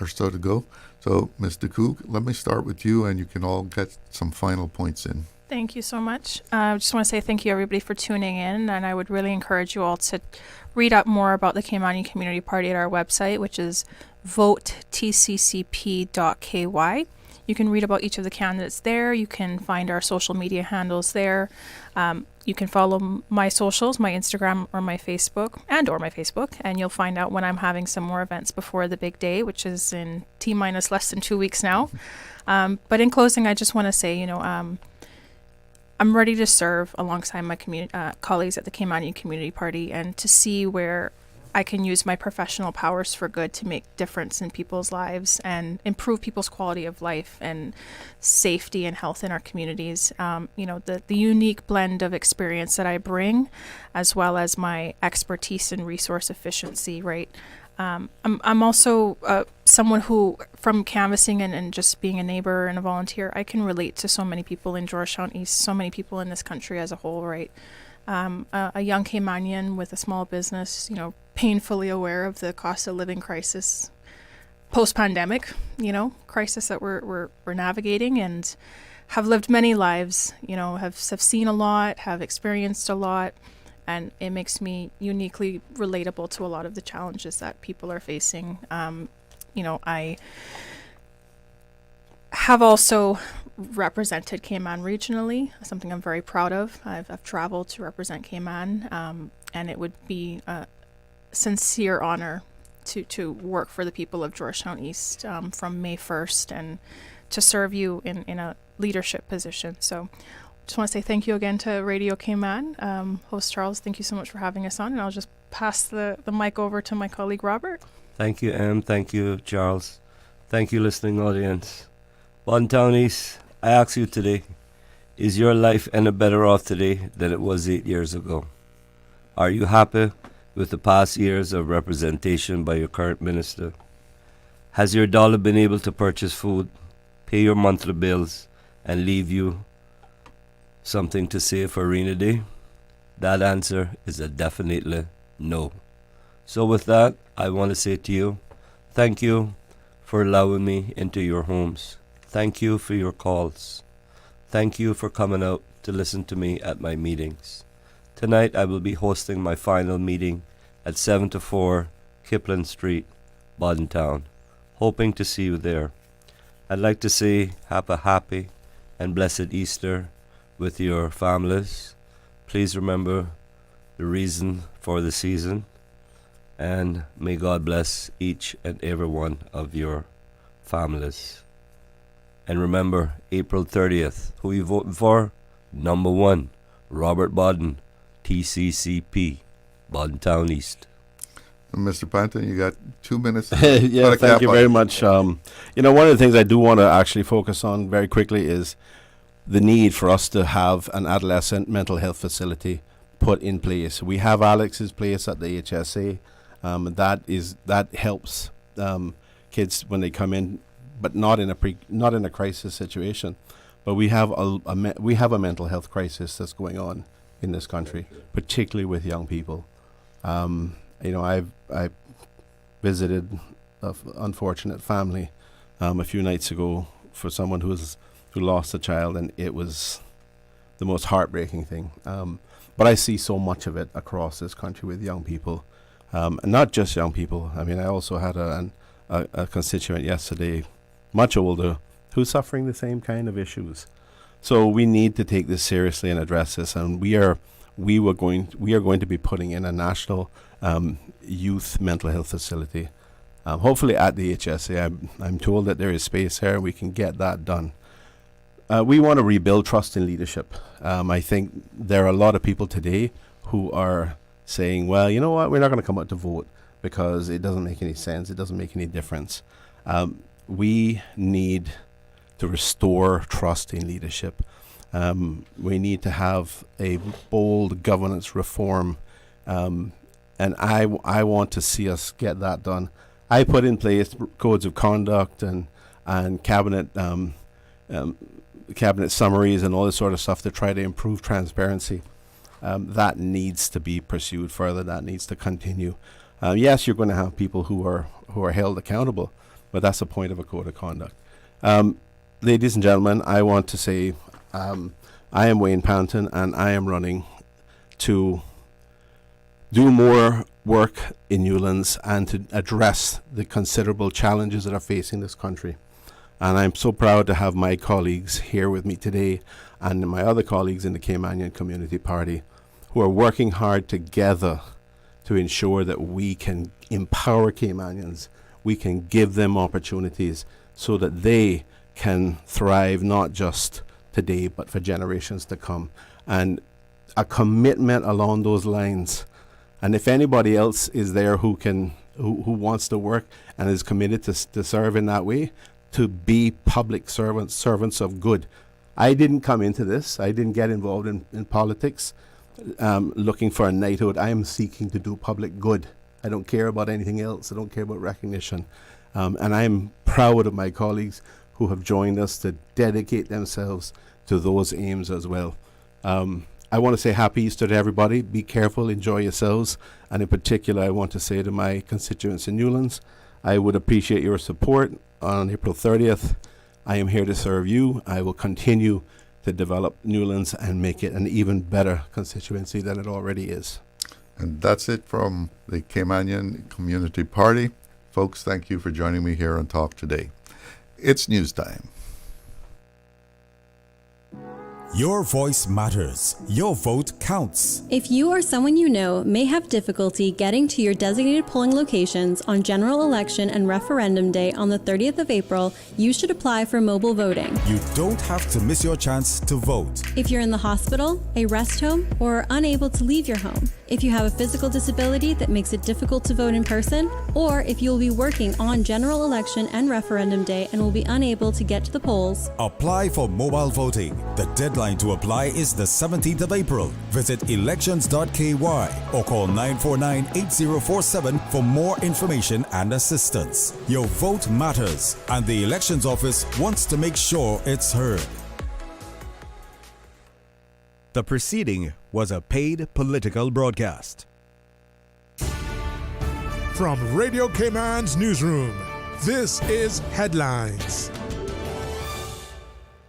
or so to go. So, Ms. DeCou, let me start with you, and you can all get some final points in. Thank you so much. I just want to say thank you, everybody, for tuning in, and I would really encourage you all to read up more about the Cayman Community Party at our website, which is votetccp.ky. You can read about each of the candidates there. You can find our social media handles there. You can follow my socials, my Instagram or my Facebook, and you'll find out when I'm having some more events before the big day, which is in T-minus less than 2 weeks now. But in closing, I just want to say, I'm ready to serve alongside my colleagues at the Cayman Community Party, and to see where I can use my professional powers for good to make difference in people's lives and improve people's quality of life and safety and health in our communities. The unique blend of experience that I bring, as well as my expertise in resource efficiency, right? I'm also someone who, from canvassing and just being a neighbor and a volunteer, I can relate to so many people in Georgetown East, so many people in this country as a whole, right? A young Caymanian with a small business, painfully aware of the cost of living crisis, post-pandemic, crisis that we're navigating, and have lived many lives, have seen a lot, have experienced a lot, and it makes me uniquely relatable to a lot of the challenges that people are facing. I have also represented Cayman regionally, something I'm very proud of. I've traveled to represent Cayman, and it would be a sincere honor to work for the people of Georgetown East from May 1st and to serve you in a leadership position. So just want to say thank you again to Radio Cayman. Host Charles, thank you so much for having us on, and I'll just pass the mic over to my colleague Robert. Thank you, Em. Thank you, Charles. Thank you, listening audience. Bodden Town East, I ask you today, is your life any better off today than it was 8 years ago? Are you happy with the past years of representation by your current minister? Has your dollar been able to purchase food, pay your monthly bills, and leave you something to save for a rainy day? That answer is a definitely no. So with that, I want to say to you, thank you for allowing me into your homes. Thank you for your calls. Thank you for coming out to listen to me at my meetings. Tonight I will be hosting my final meeting at 7 to 4 Kipling Street, Bodden Town. Hoping to see you there. I'd like to say have a happy and blessed Easter with your families. Please remember the reason for the season, and may God bless each and every one of your families. And remember, April 30th, who you voting for? Number 1, Robert Bodden, TCCP, Bodden Town East. Mr. Panton, you got 2 minutes. Yeah, thank you very much. One of the things I do want to actually focus on very quickly is the need for us to have an adolescent mental health facility put in place. We have Alex's place at the HSA. That helps kids when they come in, but not in a crisis situation. But we have a mental health crisis that's going on in this country, particularly with young people. I visited an unfortunate family a few nights ago for someone who lost a child, and it was the most heartbreaking thing. But I see so much of it across this country with young people, and not just young people. I mean, I also had a constituent yesterday, much older, who's suffering the same kind of issues. So we need to take this seriously and address this, and we are going to be putting in a national youth mental health facility, hopefully at the HSA. I'm told that there is space here. We can get that done. We want to rebuild trust in leadership. I think there are a lot of people today who are saying, well, you know what, we're not going to come out to vote because it doesn't make any sense. It doesn't make any difference. We need to restore trust in leadership. We need to have a bold governance reform, and I want to see us get that done. I put in place codes of conduct and cabinet summaries and all this sort of stuff to try to improve transparency. That needs to be pursued further. That needs to continue. Yes, you're going to have people who are held accountable, but that's the point of a code of conduct. Ladies and gentlemen, I want to say I am Wayne Panton, and I am running to do more work in Newlands and to address the considerable challenges that are facing this country. And I'm so proud to have my colleagues here with me today and my other colleagues in the Caymanian Community Party who are working hard together to ensure that we can empower Caymanians, we can give them opportunities so that they can thrive not just today but for generations to come. And a commitment along those lines. And if anybody else is there who wants to work and is committed to serve in that way, to be public servants of good. I didn't come into this. I didn't get involved in politics looking for a knighthood. I am seeking to do public good. I don't care about anything else. I don't care about recognition. And I am proud of my colleagues who have joined us to dedicate themselves to those aims as well. I want to say happy Easter to everybody. Be careful, enjoy yourselves. And in particular, I want to say to my constituents in Newlands, I would appreciate your support on April 30th. I am here to serve you. I will continue to develop Newlands and make it an even better constituency than it already is. And that's it from the Caymanian Community Party. Folks, thank you for joining me here on Talk Today. It's news time. Your voice matters. Your vote counts. If you or someone you know may have difficulty getting to your designated polling locations on general election and referendum day on the 30th of April, you should apply for mobile voting. You don't have to miss your chance to vote. If you're in the hospital, a rest home, or are unable to leave your home, if you have a physical disability that makes it difficult to vote in person, or if you will be working on general election and referendum day and will be unable to get to the polls, apply for mobile voting. The deadline to apply is the 17th of April. Visit elections.ky or call 949-8047 for more information and assistance. Your vote matters, and the Elections Office wants to make sure it's heard. The preceding was a paid political broadcast. From Radio Cayman's newsroom, this is Headlines.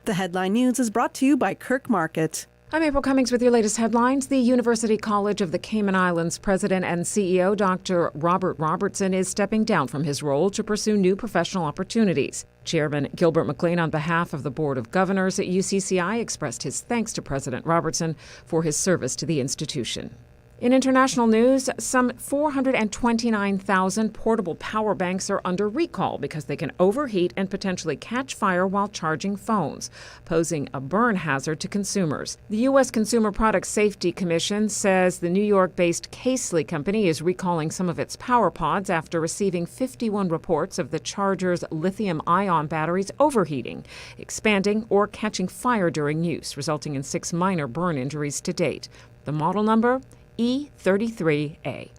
The headline news is brought to you by Kirk Market. I'm April Cummings with your latest headlines. The University College of the Cayman Islands president and CEO, Dr. Robert Robertson, is stepping down from his role to pursue new professional opportunities. Chairman Gilbert McLean, on behalf of the Board of Governors at UCCI, expressed his thanks to President Robertson for his service to the institution. In international news, some 429,000 portable power banks are under recall because they can overheat and potentially catch fire while charging phones, posing a burn hazard to consumers. The U.S. Consumer Product Safety Commission says the New York-based Casely company is recalling some of its power pods after receiving 51 reports of the charger's lithium-ion batteries overheating, expanding, or catching fire during use, resulting in 6 minor burn injuries to date. The model number? E33A.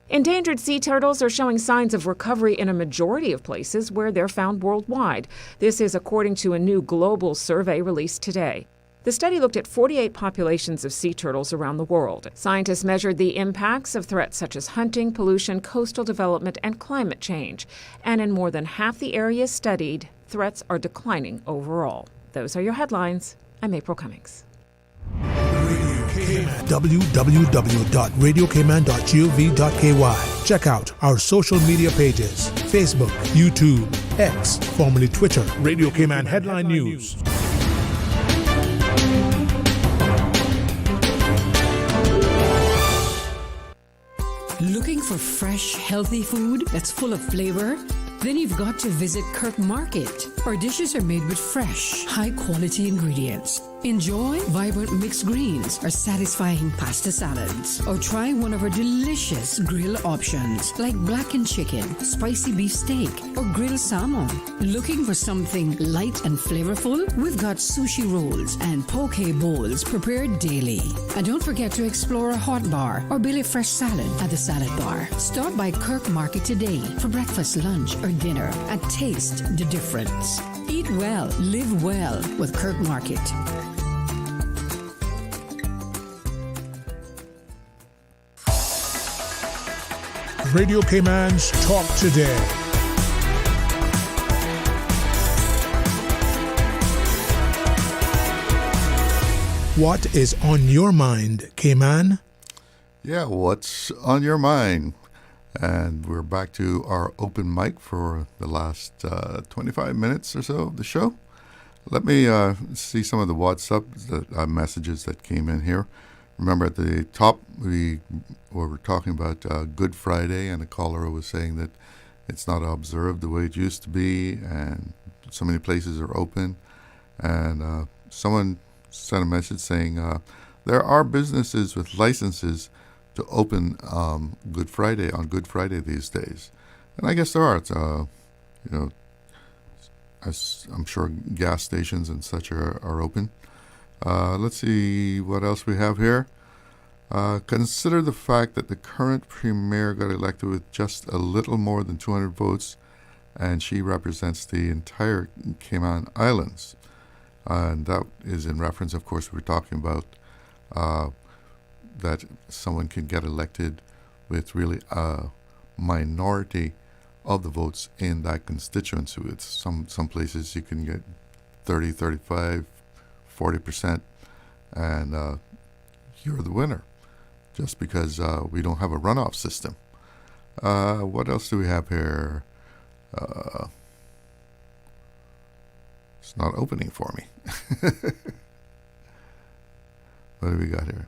Endangered sea turtles are showing signs of recovery in a majority of places where they're found worldwide. This is according to a new global survey released today. The study looked at 48 populations of sea turtles around the world. Scientists measured the impacts of threats such as hunting, pollution, coastal development, and climate change. And in more than half the areas studied, threats are declining overall. Those are your headlines. I'm April Cummings. www.radiocayman.gov.ky. Check out our social media pages: Facebook, YouTube, X, formerly Twitter, Radio Cayman Headline News. Looking for fresh, healthy food that's full of flavor? Then you've got to visit Kirk Market. Our dishes are made with fresh, high-quality ingredients. Enjoy vibrant mixed greens or satisfying pasta salads. Or try one of our delicious grill options like blackened chicken, spicy beef steak, or grilled salmon. Looking for something light and flavorful? We've got sushi rolls and poke bowls prepared daily. And don't forget to explore a hot bar or Billy Fresh salad at the salad bar. Stop by Kirk Market today for breakfast, lunch, or dinner and taste the difference. Eat well, live well with Kirk Market. Radio Cayman's Talk Today. What is on your mind, Cayman? Yeah, what's on your mind? And we're back to our open mic for the last 25 minutes or so of the show. Let me see some of the WhatsApp messages that came in here. Remember, at the top, we were talking about Good Friday, and the caller was saying that it's not observed the way it used to be, and so many places are open. And someone sent a message saying there are businesses with licenses to open Good Friday on Good Friday these days, and I guess there are. It's, as I'm sure gas stations and such are open. Let's see what else we have here. Consider the fact that the current premier got elected with just a little more than 200 votes, and she represents the entire Cayman Islands. And that is in reference, of course, we're talking about that someone can get elected with really a minority of the votes in that constituency. It's some places you can get 30, 35, 40%, and you're the winner, just because we don't have a runoff system. What else do we have here? It's not opening for me. What do we got here?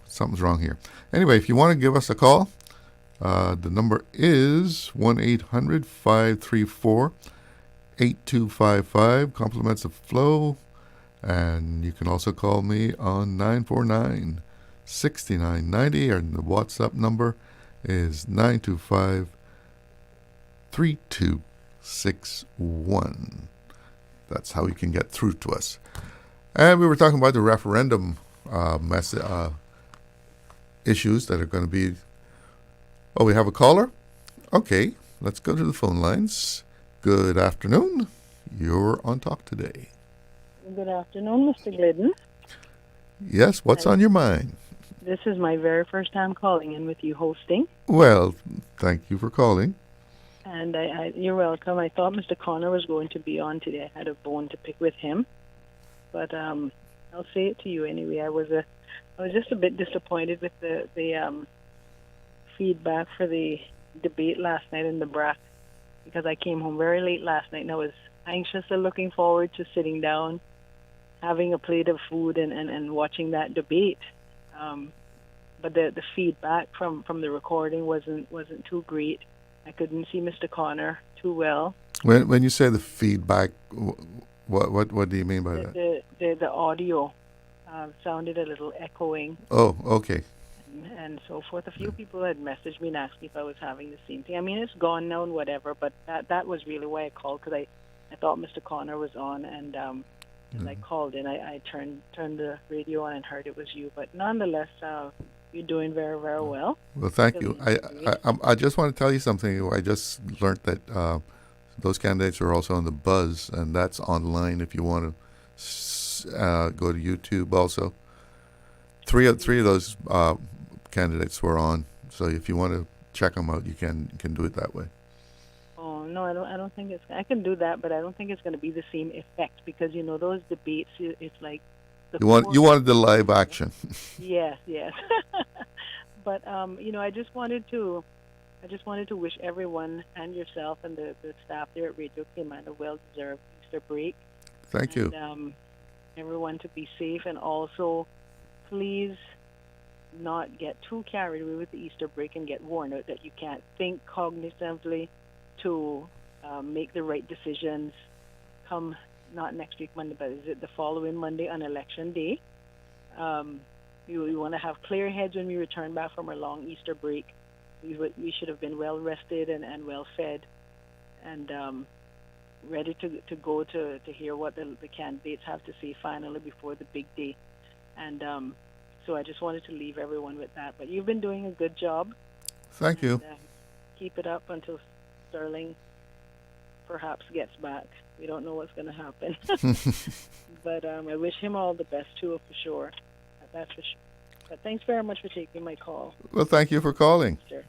Something's wrong here. Anyway, if you want to give us a call, the number is 1-800-534-8255. Compliments of Flow. And you can also call me on 949-6990, and the WhatsApp number is 925-3261. That's how you can get through to us. And we were talking about the referendum issues that are going to be... Oh, we have a caller? Okay, let's go to the phone lines. Good afternoon. You're on Talk Today. Good afternoon, Mr. Glidden. Yes, what's on your mind? This is my very first time calling in with you hosting. Well, thank you for calling. And you're welcome. I thought Mr. Connor was going to be on today. I had a bone to pick with him. but I'll say it to you anyway. I was just a bit disappointed with the feedback for the debate last night in the BRAC, because I came home very late last night and I was anxiously looking forward to sitting down, having a plate of food and watching that debate. But the feedback from the recording wasn't too great. I couldn't see Mr. Connor too well. When you say the feedback, what do you mean by that? The audio sounded a little echoing. Oh, okay. And so forth. A few people had messaged me and asked me if I was having the same thing. I mean, it's gone now and whatever, but that was really why I called, because I thought Mr. Connor was on, and as I called in, I turned the radio on and heard it was you. But nonetheless, you're doing very, very well. Well, thank you. I just want to tell you something. I just learned that those candidates are also on the Buzz, and that's online if you want to go to YouTube also. Three of those candidates were on, so if you want to check them out, you can do it that way. Oh no, I don't think it's. I can do that, but I don't think it's going to be the same effect, because those debates. It's like you wanted the live action. Yes. But I just wanted to wish everyone and yourself and the staff there at Radio Cayman a well-deserved Easter break. Thank you. Everyone to be safe, and also please not get too carried away with the Easter break and get worn out that you can't think cognitively to make the right decisions come, not next week Monday, but is it the following Monday on Election Day. We want to have clear heads when we return back from our long Easter break. We should have been well rested and well fed, and ready to go to hear what the candidates have to say finally before the big day. And so I just wanted to leave everyone with that. But you've been doing a good job. Thank you. Keep it up until Sterling perhaps gets back. We don't know what's going to happen. But I wish him all the best too, for sure. That's for sure. But thanks very much for taking my call. Well, thank you for calling. Sure.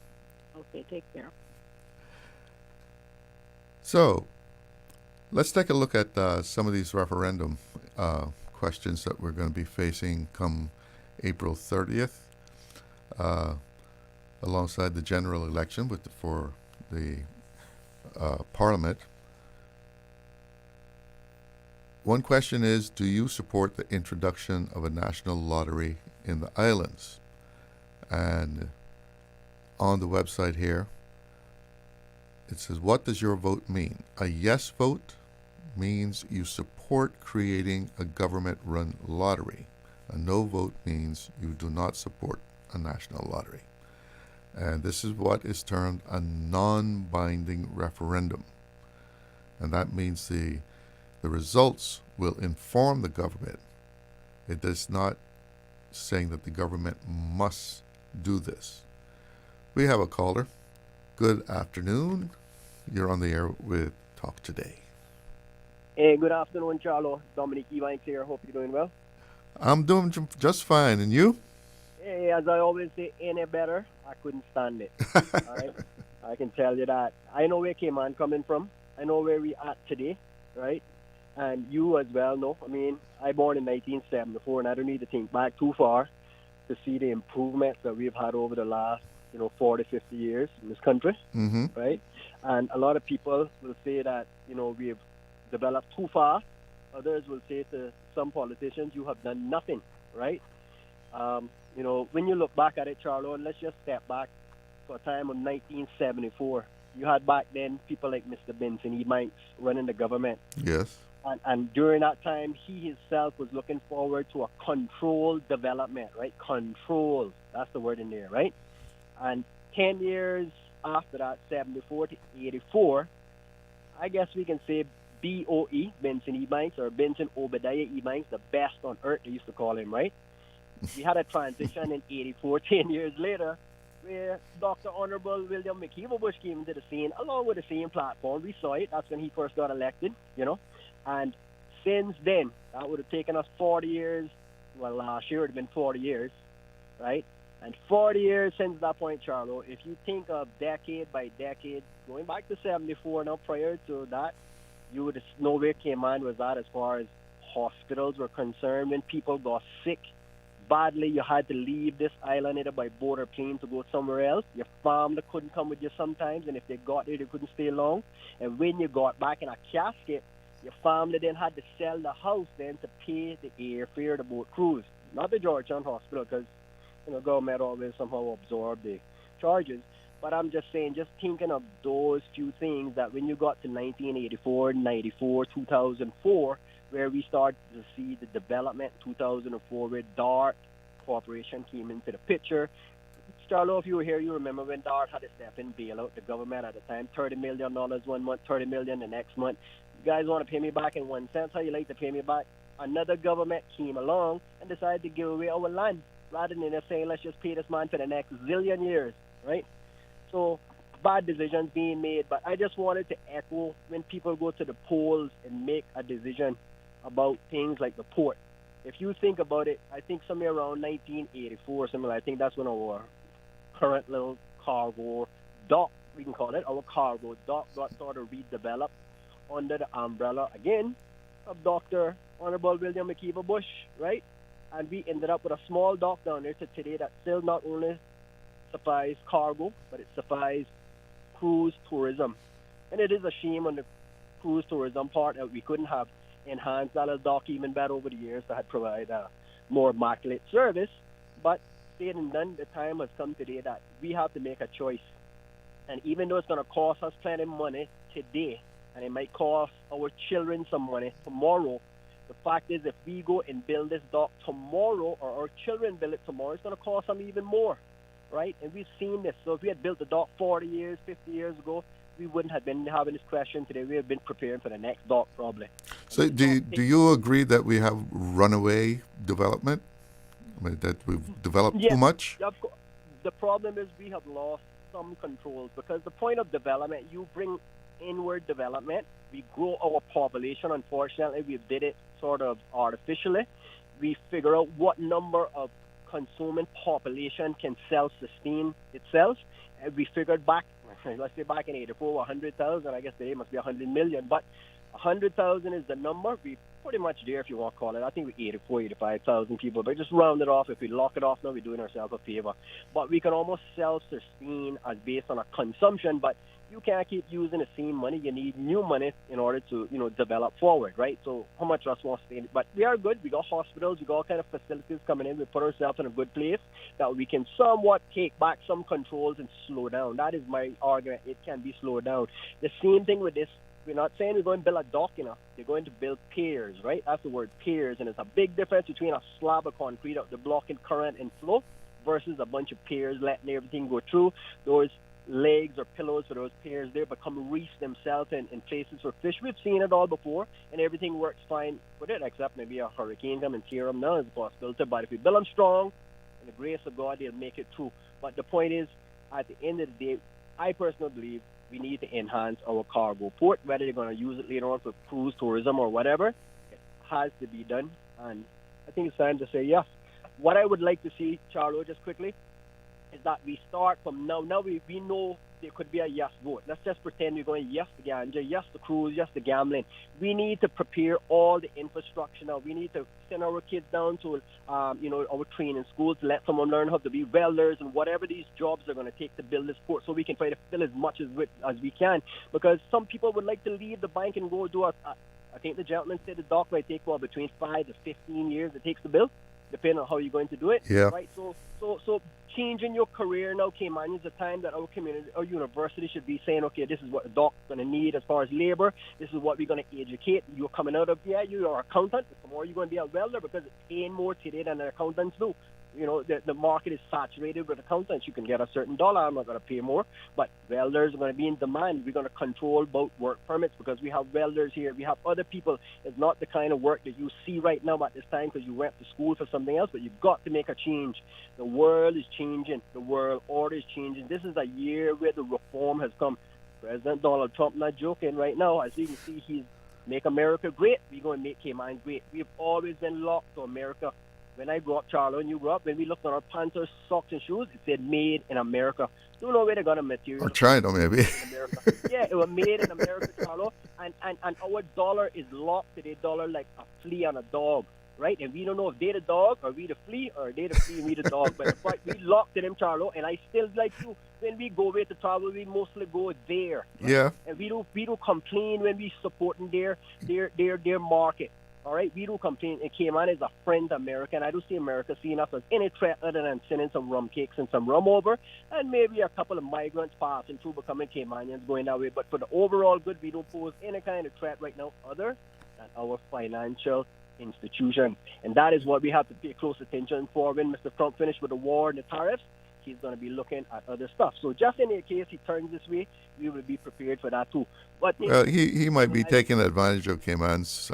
Okay, take care. So, let's take a look at some of these referendum questions that we're going to be facing come April 30th, alongside the general election for the Parliament. One question is, do you support the introduction of a national lottery in the islands? And on the website here, it says, what does your vote mean? A yes vote means you support creating a government-run lottery. A no vote means you do not support a national lottery. And this is what is termed a non-binding referendum. And that means the results will inform the government. It is not saying that the government must do this. We have a caller. Good afternoon. You're on the air with Talk Today. Hey, good afternoon, Charlo. Dominic Ebanks here. Hope you're doing well. I'm doing just fine. And you? Hey, as I always say, ain't it better? I couldn't stand it. All right? I can tell you that. I know where Cayman coming from. I know where we at today, right? And you as well know. I mean, I born in 1974, and I don't need to think back too far to see the improvements that we've had over the last, 40, 50 years in this country, right? And a lot of people will say that, we've developed too fast. Others will say to some politicians, you have done nothing, right? When you look back at it, Charlo, and let's just step back for a time of 1974. You had back then people like Mr. Benson Ebanks running the government. Yes. And during that time, he himself was looking forward to a controlled development, right? Control, that's the word in there, right? And 10 years after that, 74 to 84, I guess we can say BOE, Benson Ebanks, or Benson Obadiah Ebanks, the best on earth, they used to call him, right? We had a transition in 84, 10 years later, where Dr. Honorable William McKeever Bush came into the scene, along with the same platform. We saw it. That's when he first got elected, And since then, that would have taken us 40 years. Well, last year it would have been 40 years, right? And 40 years since that point, Charlo, if you think of decade by decade, going back to 74 now, prior to that, you would know where Cayman was at as far as hospitals were concerned, when people got sick badly, you had to leave this island either by boat or plane to go somewhere else. Your family couldn't come with you sometimes, and if they got there, they couldn't stay long. And when you got back in a casket, your family then had to sell the house then to pay the airfare, the boat cruise. Not the Georgetown Hospital, because government always somehow absorb the charges. But I'm just saying, just thinking of those few things, that when you got to 1984, 94, 2004, where we started to see the development, 2004, where DART Corporation came into the picture. Charlo, if you were here, you remember when DART had to step in, bail out the government at the time, $30 million 1 month, $30 million the next month. You guys want to pay me back in 1 cent? How you like to pay me back? Another government came along and decided to give away our land, rather than just saying, let's just pay this man for the next zillion years, right? So bad decisions being made. But I just wanted to echo, when people go to the polls and make a decision about things like the port, if you think about it, I think somewhere around 1984, I think that's when our current little cargo dock, we can call it, our cargo dock, got sort of redeveloped under the umbrella, again, of Dr. Honorable William McKeever Bush, right? And we ended up with a small dock down there to today that still not only supplies cargo, but it supplies cruise tourism. And it is a shame on the cruise tourism part that we couldn't have enhanced that little dock even better over the years to provide a more immaculate service. But said and done, the time has come today that we have to make a choice. And even though it's going to cost us plenty of money today, and it might cost our children some money tomorrow, the fact is, if we go and build this dock tomorrow, or our children build it tomorrow, it's going to cost them even more, right? And we've seen this. So if we had built the dock 40 years, 50 years ago, we wouldn't have been having this question today. We have been preparing for the next dock, probably. So do you agree that we have runaway development? I mean, that we've developed too much? Of course. The problem is we have lost some controls, because the point of development, you bring inward development. We grow our population. Unfortunately, we did it sort of artificially. We figure out what number of consuming population can self-sustain itself. And we figured back, let's say back in 84, 100,000. I guess today must be 100 million. But 100,000 is the number. We pretty much there, if you want to call it. I think we're 84, 85,000 people. But just round it off. If we lock it off now, we're doing ourselves a favor. But we can almost self-sustain as based on a consumption. But you can't keep using the same money. You need new money in order to, develop forward, right? So how much of us want to stay in it? But we are good. We got hospitals. We got all kind of facilities coming in. We put ourselves in a good place that we can somewhat take back some controls and slow down. That is my argument. It can be slowed down. The same thing with this. We're not saying we're going to build a dock, They're going to build piers, right? That's the word, piers. And there's a big difference between a slab of concrete out the blocking current and flow versus a bunch of piers letting everything go through. Those legs or pillows for those piers there become reefs themselves in places for fish. We've seen it all before, and everything works fine with it, except maybe a hurricane come and tear them down as a possibility. But if we build them strong, in the grace of God, they'll make it through. But the point is, at the end of the day, I personally believe we need to enhance our cargo port. Whether they're going to use it later on for cruise tourism or whatever, it has to be done. And I think it's time to say yes. What I would like to see, Charlo, just quickly, is that we start from now. Now we know there could be a yes vote. Let's just pretend we're going yes to ganja, yes to cruise, yes to gambling. We need to prepare all the infrastructure now. We need to send our kids down to, our training schools to let someone learn how to be welders and whatever these jobs are going to take to build this port, so we can try to fill as much as we can. Because some people would like to leave the bank and go do I think the gentleman said the dock might take between 5 to 15 years it takes to build, depending on how you're going to do it. Yeah. Right. So changing your career now, Cayman, is the time that our community, our university should be saying, okay, this is what the dock's going to need as far as labor. This is what we're going to educate. You're coming out of, you're an accountant. Tomorrow you're going to be a welder, because it's paying more today than the accountants do. The market is saturated with accountants. You can get a certain dollar. I'm not going to pay more. But welders are going to be in demand. We're going to control both work permits, because we have welders here. We have other people. It's not the kind of work that you see right now at this time because you went to school for something else, but you've got to make a change. The world is changing. The world order is changing. This is a year where the reform has come. President Donald Trump, not joking right now. As you can see, he's make America great. We're going to make Cayman great. We've always been locked to America. when I grew up, Charlo, and you grew up, when we looked at our pants or socks and shoes, it said made in America. Don't know where they got a material. Or China, maybe. Yeah, it was made in America, Charlo. And our dollar is locked to the dollar like a flea on a dog, right? And we don't know if they the dog or we the flea or they the flea and we the dog. But we locked to them, Charlo. And I still like to, when we go away to travel, we mostly go there. Right? Yeah. And we don't complain when we supporting their market. All right, we don't complain. And Cayman is a friend to America, and I don't see America seeing us as any threat other than sending some rum cakes and some rum over, and maybe a couple of migrants passing through becoming Caymanians going that way. But for the overall good, we don't pose any kind of threat right now other than our financial institution. And that is what we have to pay close attention for. When Mr. Trump finished with the war and the tariffs, he's going to be looking at other stuff. So just in the case he turns this way, we will be prepared for that too. But well, he might be taking advantage of Cayman's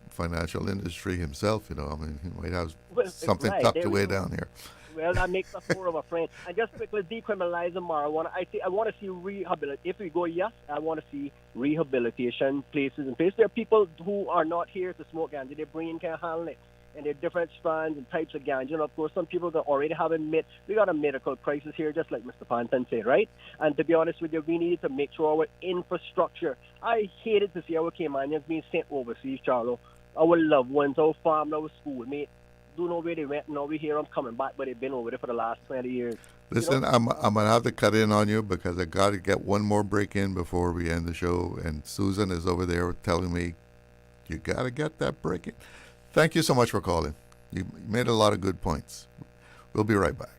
financial industry himself, you know. I mean, he might have something tucked away down here. Well, that makes us more of a friend. And just quickly, decriminalizing marijuana, I want to see rehabilitation. If we go, yes, I want to see rehabilitation places in place. There are people who are not here to smoke ganja. Their brain can't handle it. And there are different strands and types of ganja. And, of course, some people that already have we got a medical crisis here, just like Mr. Panton said, right? And to be honest with you, we need to make sure our infrastructure. I hated to see our Caymanians being sent overseas, Charlo. Our loved ones, our family, our schoolmates. Don't know where they went. Now we hear them coming back, but they've been over there for the last 20 years. Listen, you know? I'm going to have to cut in on you because I got to get one more break in before we end the show. And Susan is over there telling me, you got to get that break in. Thank you so much for calling. You made a lot of good points. We'll be right back.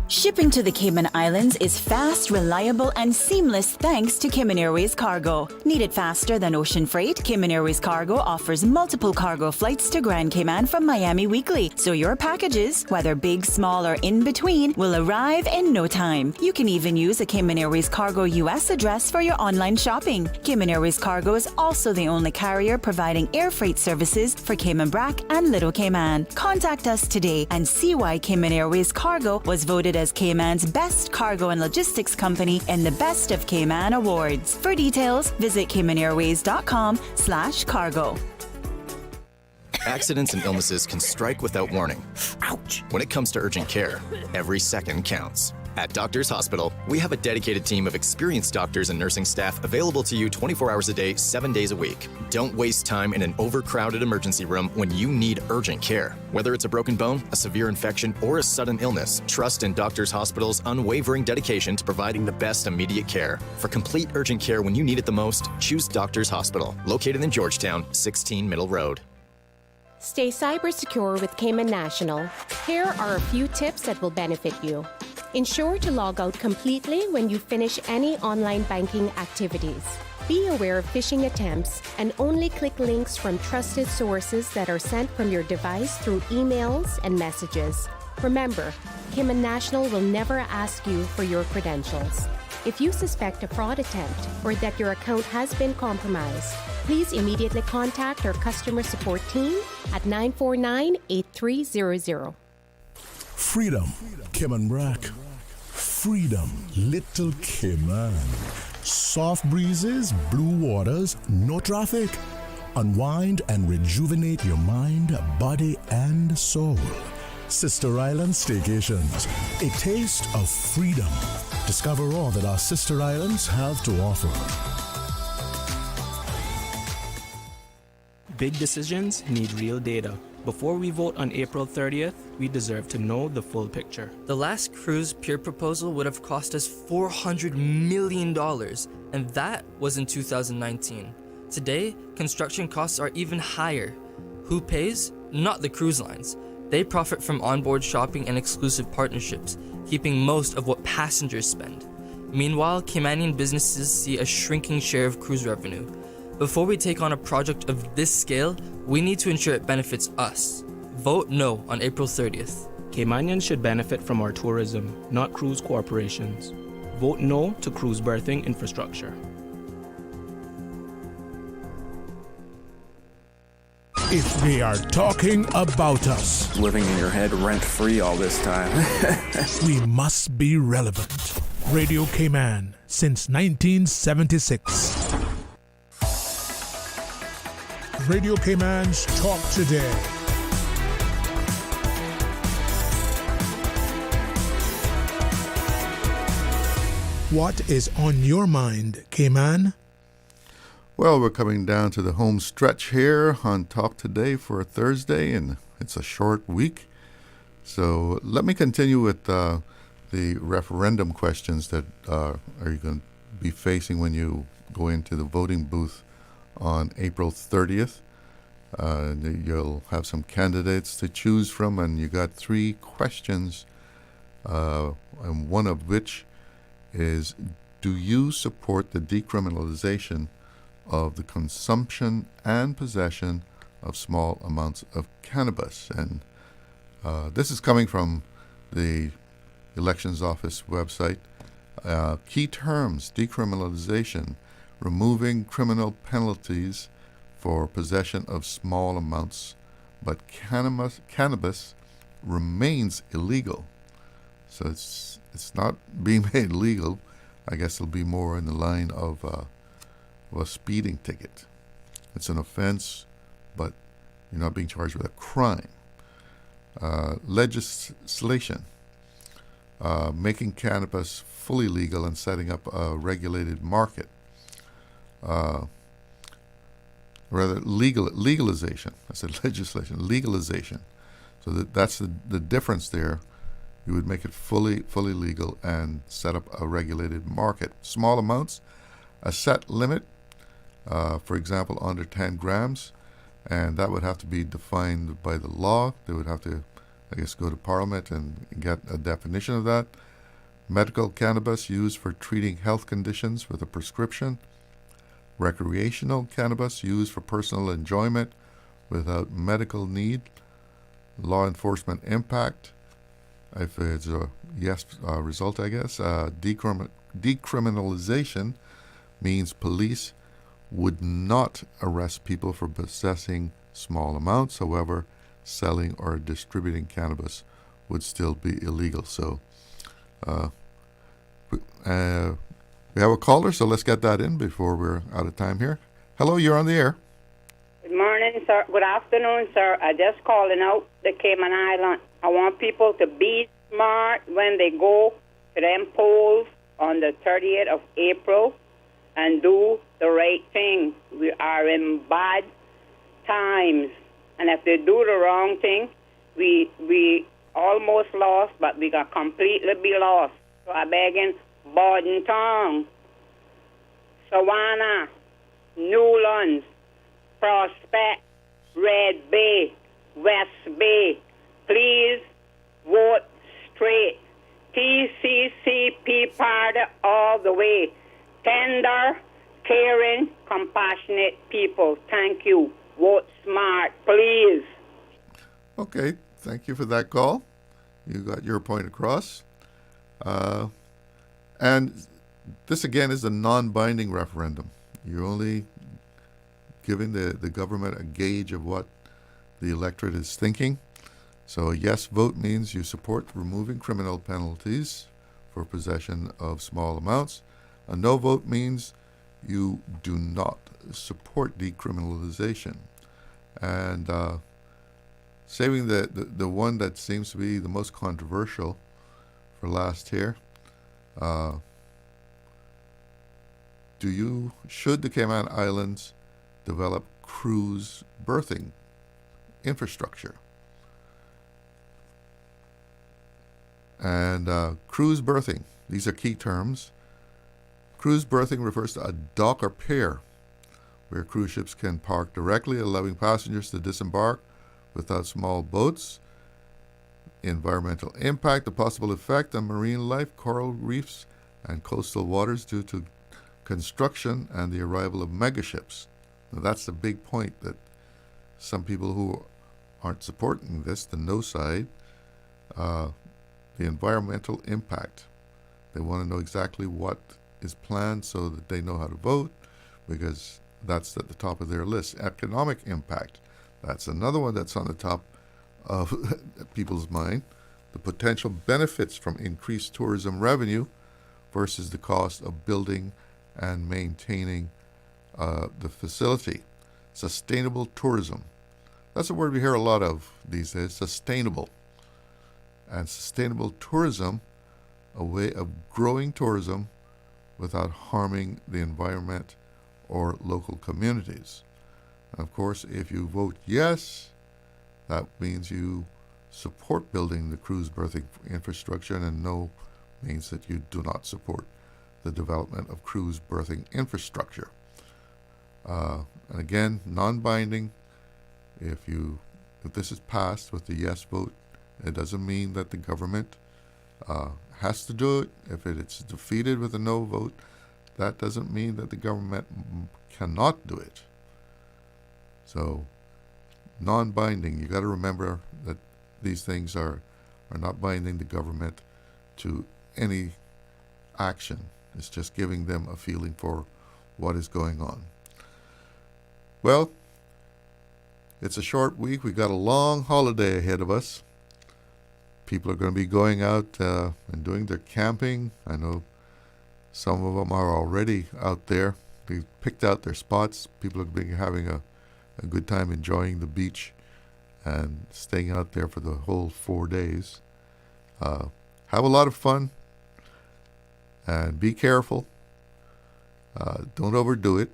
Shipping to the Cayman Islands is fast, reliable, and seamless thanks to Cayman Airways Cargo. Need it faster than ocean freight? Cayman Airways Cargo offers multiple cargo flights to Grand Cayman from Miami weekly, so your packages, whether big, small, or in between, will arrive in no time. You can even use a Cayman Airways Cargo US address for your online shopping. Cayman Airways Cargo is also the only carrier providing air freight services for Cayman Brac and Little Cayman. Contact us today and see why Cayman Airways Cargo was voted as Cayman's best cargo and logistics company in the Best of Cayman Awards. For details, visit CaymanAirways.com/cargo. Accidents and illnesses can strike without warning. Ouch! When it comes to urgent care, every second counts. At Doctors Hospital, we have a dedicated team of experienced doctors and nursing staff available to you 24 hours a day, 7 days a week. Don't waste time in an overcrowded emergency room when you need urgent care. Whether it's a broken bone, a severe infection, or a sudden illness, trust in Doctors Hospital's unwavering dedication to providing the best immediate care. For complete urgent care when you need it the most, choose Doctors Hospital, located in Georgetown, 16 Middle Road. Stay cyber secure with Cayman National. Here are a few tips that will benefit you. Ensure to log out completely when you finish any online banking activities. Be aware of phishing attempts and only click links from trusted sources that are sent from your device through emails and messages. Remember, Cayman National will never ask you for your credentials. If you suspect a fraud attempt or that your account has been compromised, please immediately contact our customer support team at 949-8300. Freedom, Cayman Brac. Freedom, Little Cayman. Soft breezes, blue waters, no traffic. Unwind and rejuvenate your mind, body, and soul. Sister Island Staycations, a taste of freedom. Discover all that our sister islands have to offer. Big decisions need real data. Before we vote on April 30th, we deserve to know the full picture. The last cruise pier proposal would have cost us $400 million, and that was in 2019. Today, construction costs are even higher. Who pays? Not the cruise lines. They profit from onboard shopping and exclusive partnerships, keeping most of what passengers spend. Meanwhile, Caymanian businesses see a shrinking share of cruise revenue. Before we take on a project of this scale, we need to ensure it benefits us. Vote no on April 30th. Caymanians should benefit from our tourism, not cruise corporations. Vote no to cruise berthing infrastructure. If they are talking about us, living in your head rent-free all this time, we must be relevant. Radio Cayman since 1976. Radio Cayman's Talk Today. What is on your mind, Cayman? Well, we're coming down to the home stretch here on top today for a Thursday, and it's a short week. So let me continue with the referendum questions that are you going to be facing when you go into the voting booth on April 30th. You'll have some candidates to choose from, and you got 3 questions, and one of which is, do you support the decriminalization of the consumption and possession of small amounts of cannabis? And this is coming from the Elections Office website. Key terms: decriminalization, removing criminal penalties for possession of small amounts, but cannabis remains illegal. So it's not being made legal. I guess it'll be more in the line of a speeding ticket. It's an offense, but you're not being charged with a crime. Legislation, making cannabis fully legal and setting up a regulated market. Legalization. I said legislation. Legalization. So that's the difference there. You would make it fully legal and set up a regulated market. Small amounts, a set limit, for example, under 10 grams, and that would have to be defined by the law. They would have to, I guess, go to Parliament and get a definition of that. Medical cannabis used for treating health conditions with a prescription. Recreational cannabis used for personal enjoyment without medical need. Law enforcement impact, if it's a yes result, I guess. Decriminalization means police would not arrest people for possessing small amounts. However, selling or distributing cannabis would still be illegal. So we have a caller, so let's get that in before we're out of time here. Hello, you're on the air. Good morning, sir. Good afternoon, sir. I just calling out the Cayman Island. I want people to be smart when they go to them polls on the 30th of April and do the right thing. We are in bad times, and if they do the wrong thing, we almost lost, but we got completely be lost. So I begging Bodden Town, Savannah, Newlands, Prospect, Red Bay, West Bay, please vote straight. TCCP party all the way. Tender, caring, compassionate people. Thank you. Vote smart, please. Okay, thank you for that call. You got your point across. And this, again, is a non-binding referendum. You're only giving the government a gauge of what the electorate is thinking. So a yes vote means you support removing criminal penalties for possession of small amounts. A no vote means you do not support decriminalization. And saving the one that seems to be the most controversial for last here, should the Cayman Islands develop cruise berthing infrastructure? And cruise berthing, these are key terms. Cruise berthing refers to a dock or pier where cruise ships can park directly, allowing passengers to disembark without small boats. Environmental impact, the possible effect on marine life, coral reefs, and coastal waters due to construction and the arrival of megaships. Now that's the big point, that some people who aren't supporting this, the no side, the environmental impact. They want to know exactly what is planned so that they know how to vote, because that's at the top of their list. Economic impact, that's another one that's on the top of people's mind. The potential benefits from increased tourism revenue versus the cost of building and maintaining the facility. Sustainable tourism. That's a word we hear a lot of these days, sustainable. And sustainable tourism, a way of growing tourism without harming the environment or local communities. And of course, if you vote yes, that means you support building the cruise berthing infrastructure, and no means that you do not support the development of cruise berthing infrastructure. And again, non-binding. If this is passed with the yes vote, it doesn't mean that the government has to do it. If it's defeated with a no vote, that doesn't mean that the government cannot do it. So, non-binding, you got to remember that these things are not binding the government to any action. It's just giving them a feeling for what is going on. Well, it's a short week. We got a long holiday ahead of us. People are going to be going out and doing their camping. I know some of them are already out there. They've picked out their spots. People are going to be having a good time enjoying the beach and staying out there for the whole 4 days. Have a lot of fun and be careful. Don't overdo it.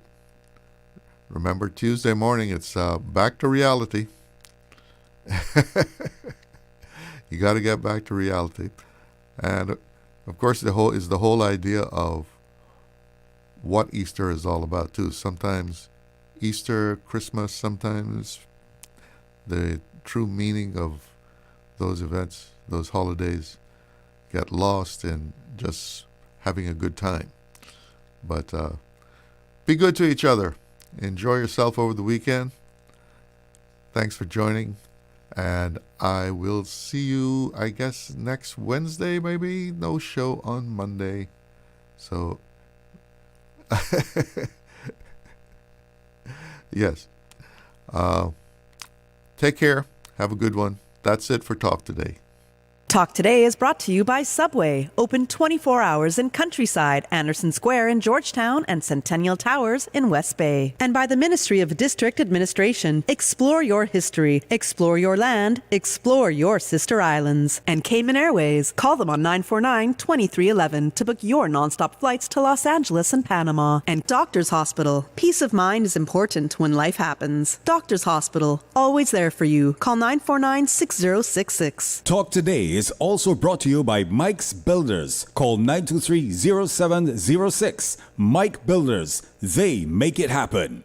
Remember, Tuesday morning, it's back to reality. You got to get back to reality. And, of course, the whole idea of what Easter is all about, too. Sometimes Easter, Christmas, sometimes the true meaning of those events, those holidays, get lost in just having a good time. But be good to each other. Enjoy yourself over the weekend. Thanks for joining. And I will see you, I guess, next Wednesday, maybe. No show on Monday. So, yes. Take care. Have a good one. That's it for Talk Today. Talk Today is brought to you by Subway, open 24 hours in Countryside, Anderson Square in Georgetown, and Centennial Towers in West Bay. And by the Ministry of District Administration, explore your history, explore your land, explore your sister islands. And Cayman Airways, call them on 949-2311 to book your nonstop flights to Los Angeles and Panama. And Doctors Hospital, peace of mind is important when life happens. Doctors Hospital, always there for you. Call 949-6066. Talk Today is also brought to you by Mike's Builders. Call 923-0706. Mike Builders. They make it happen.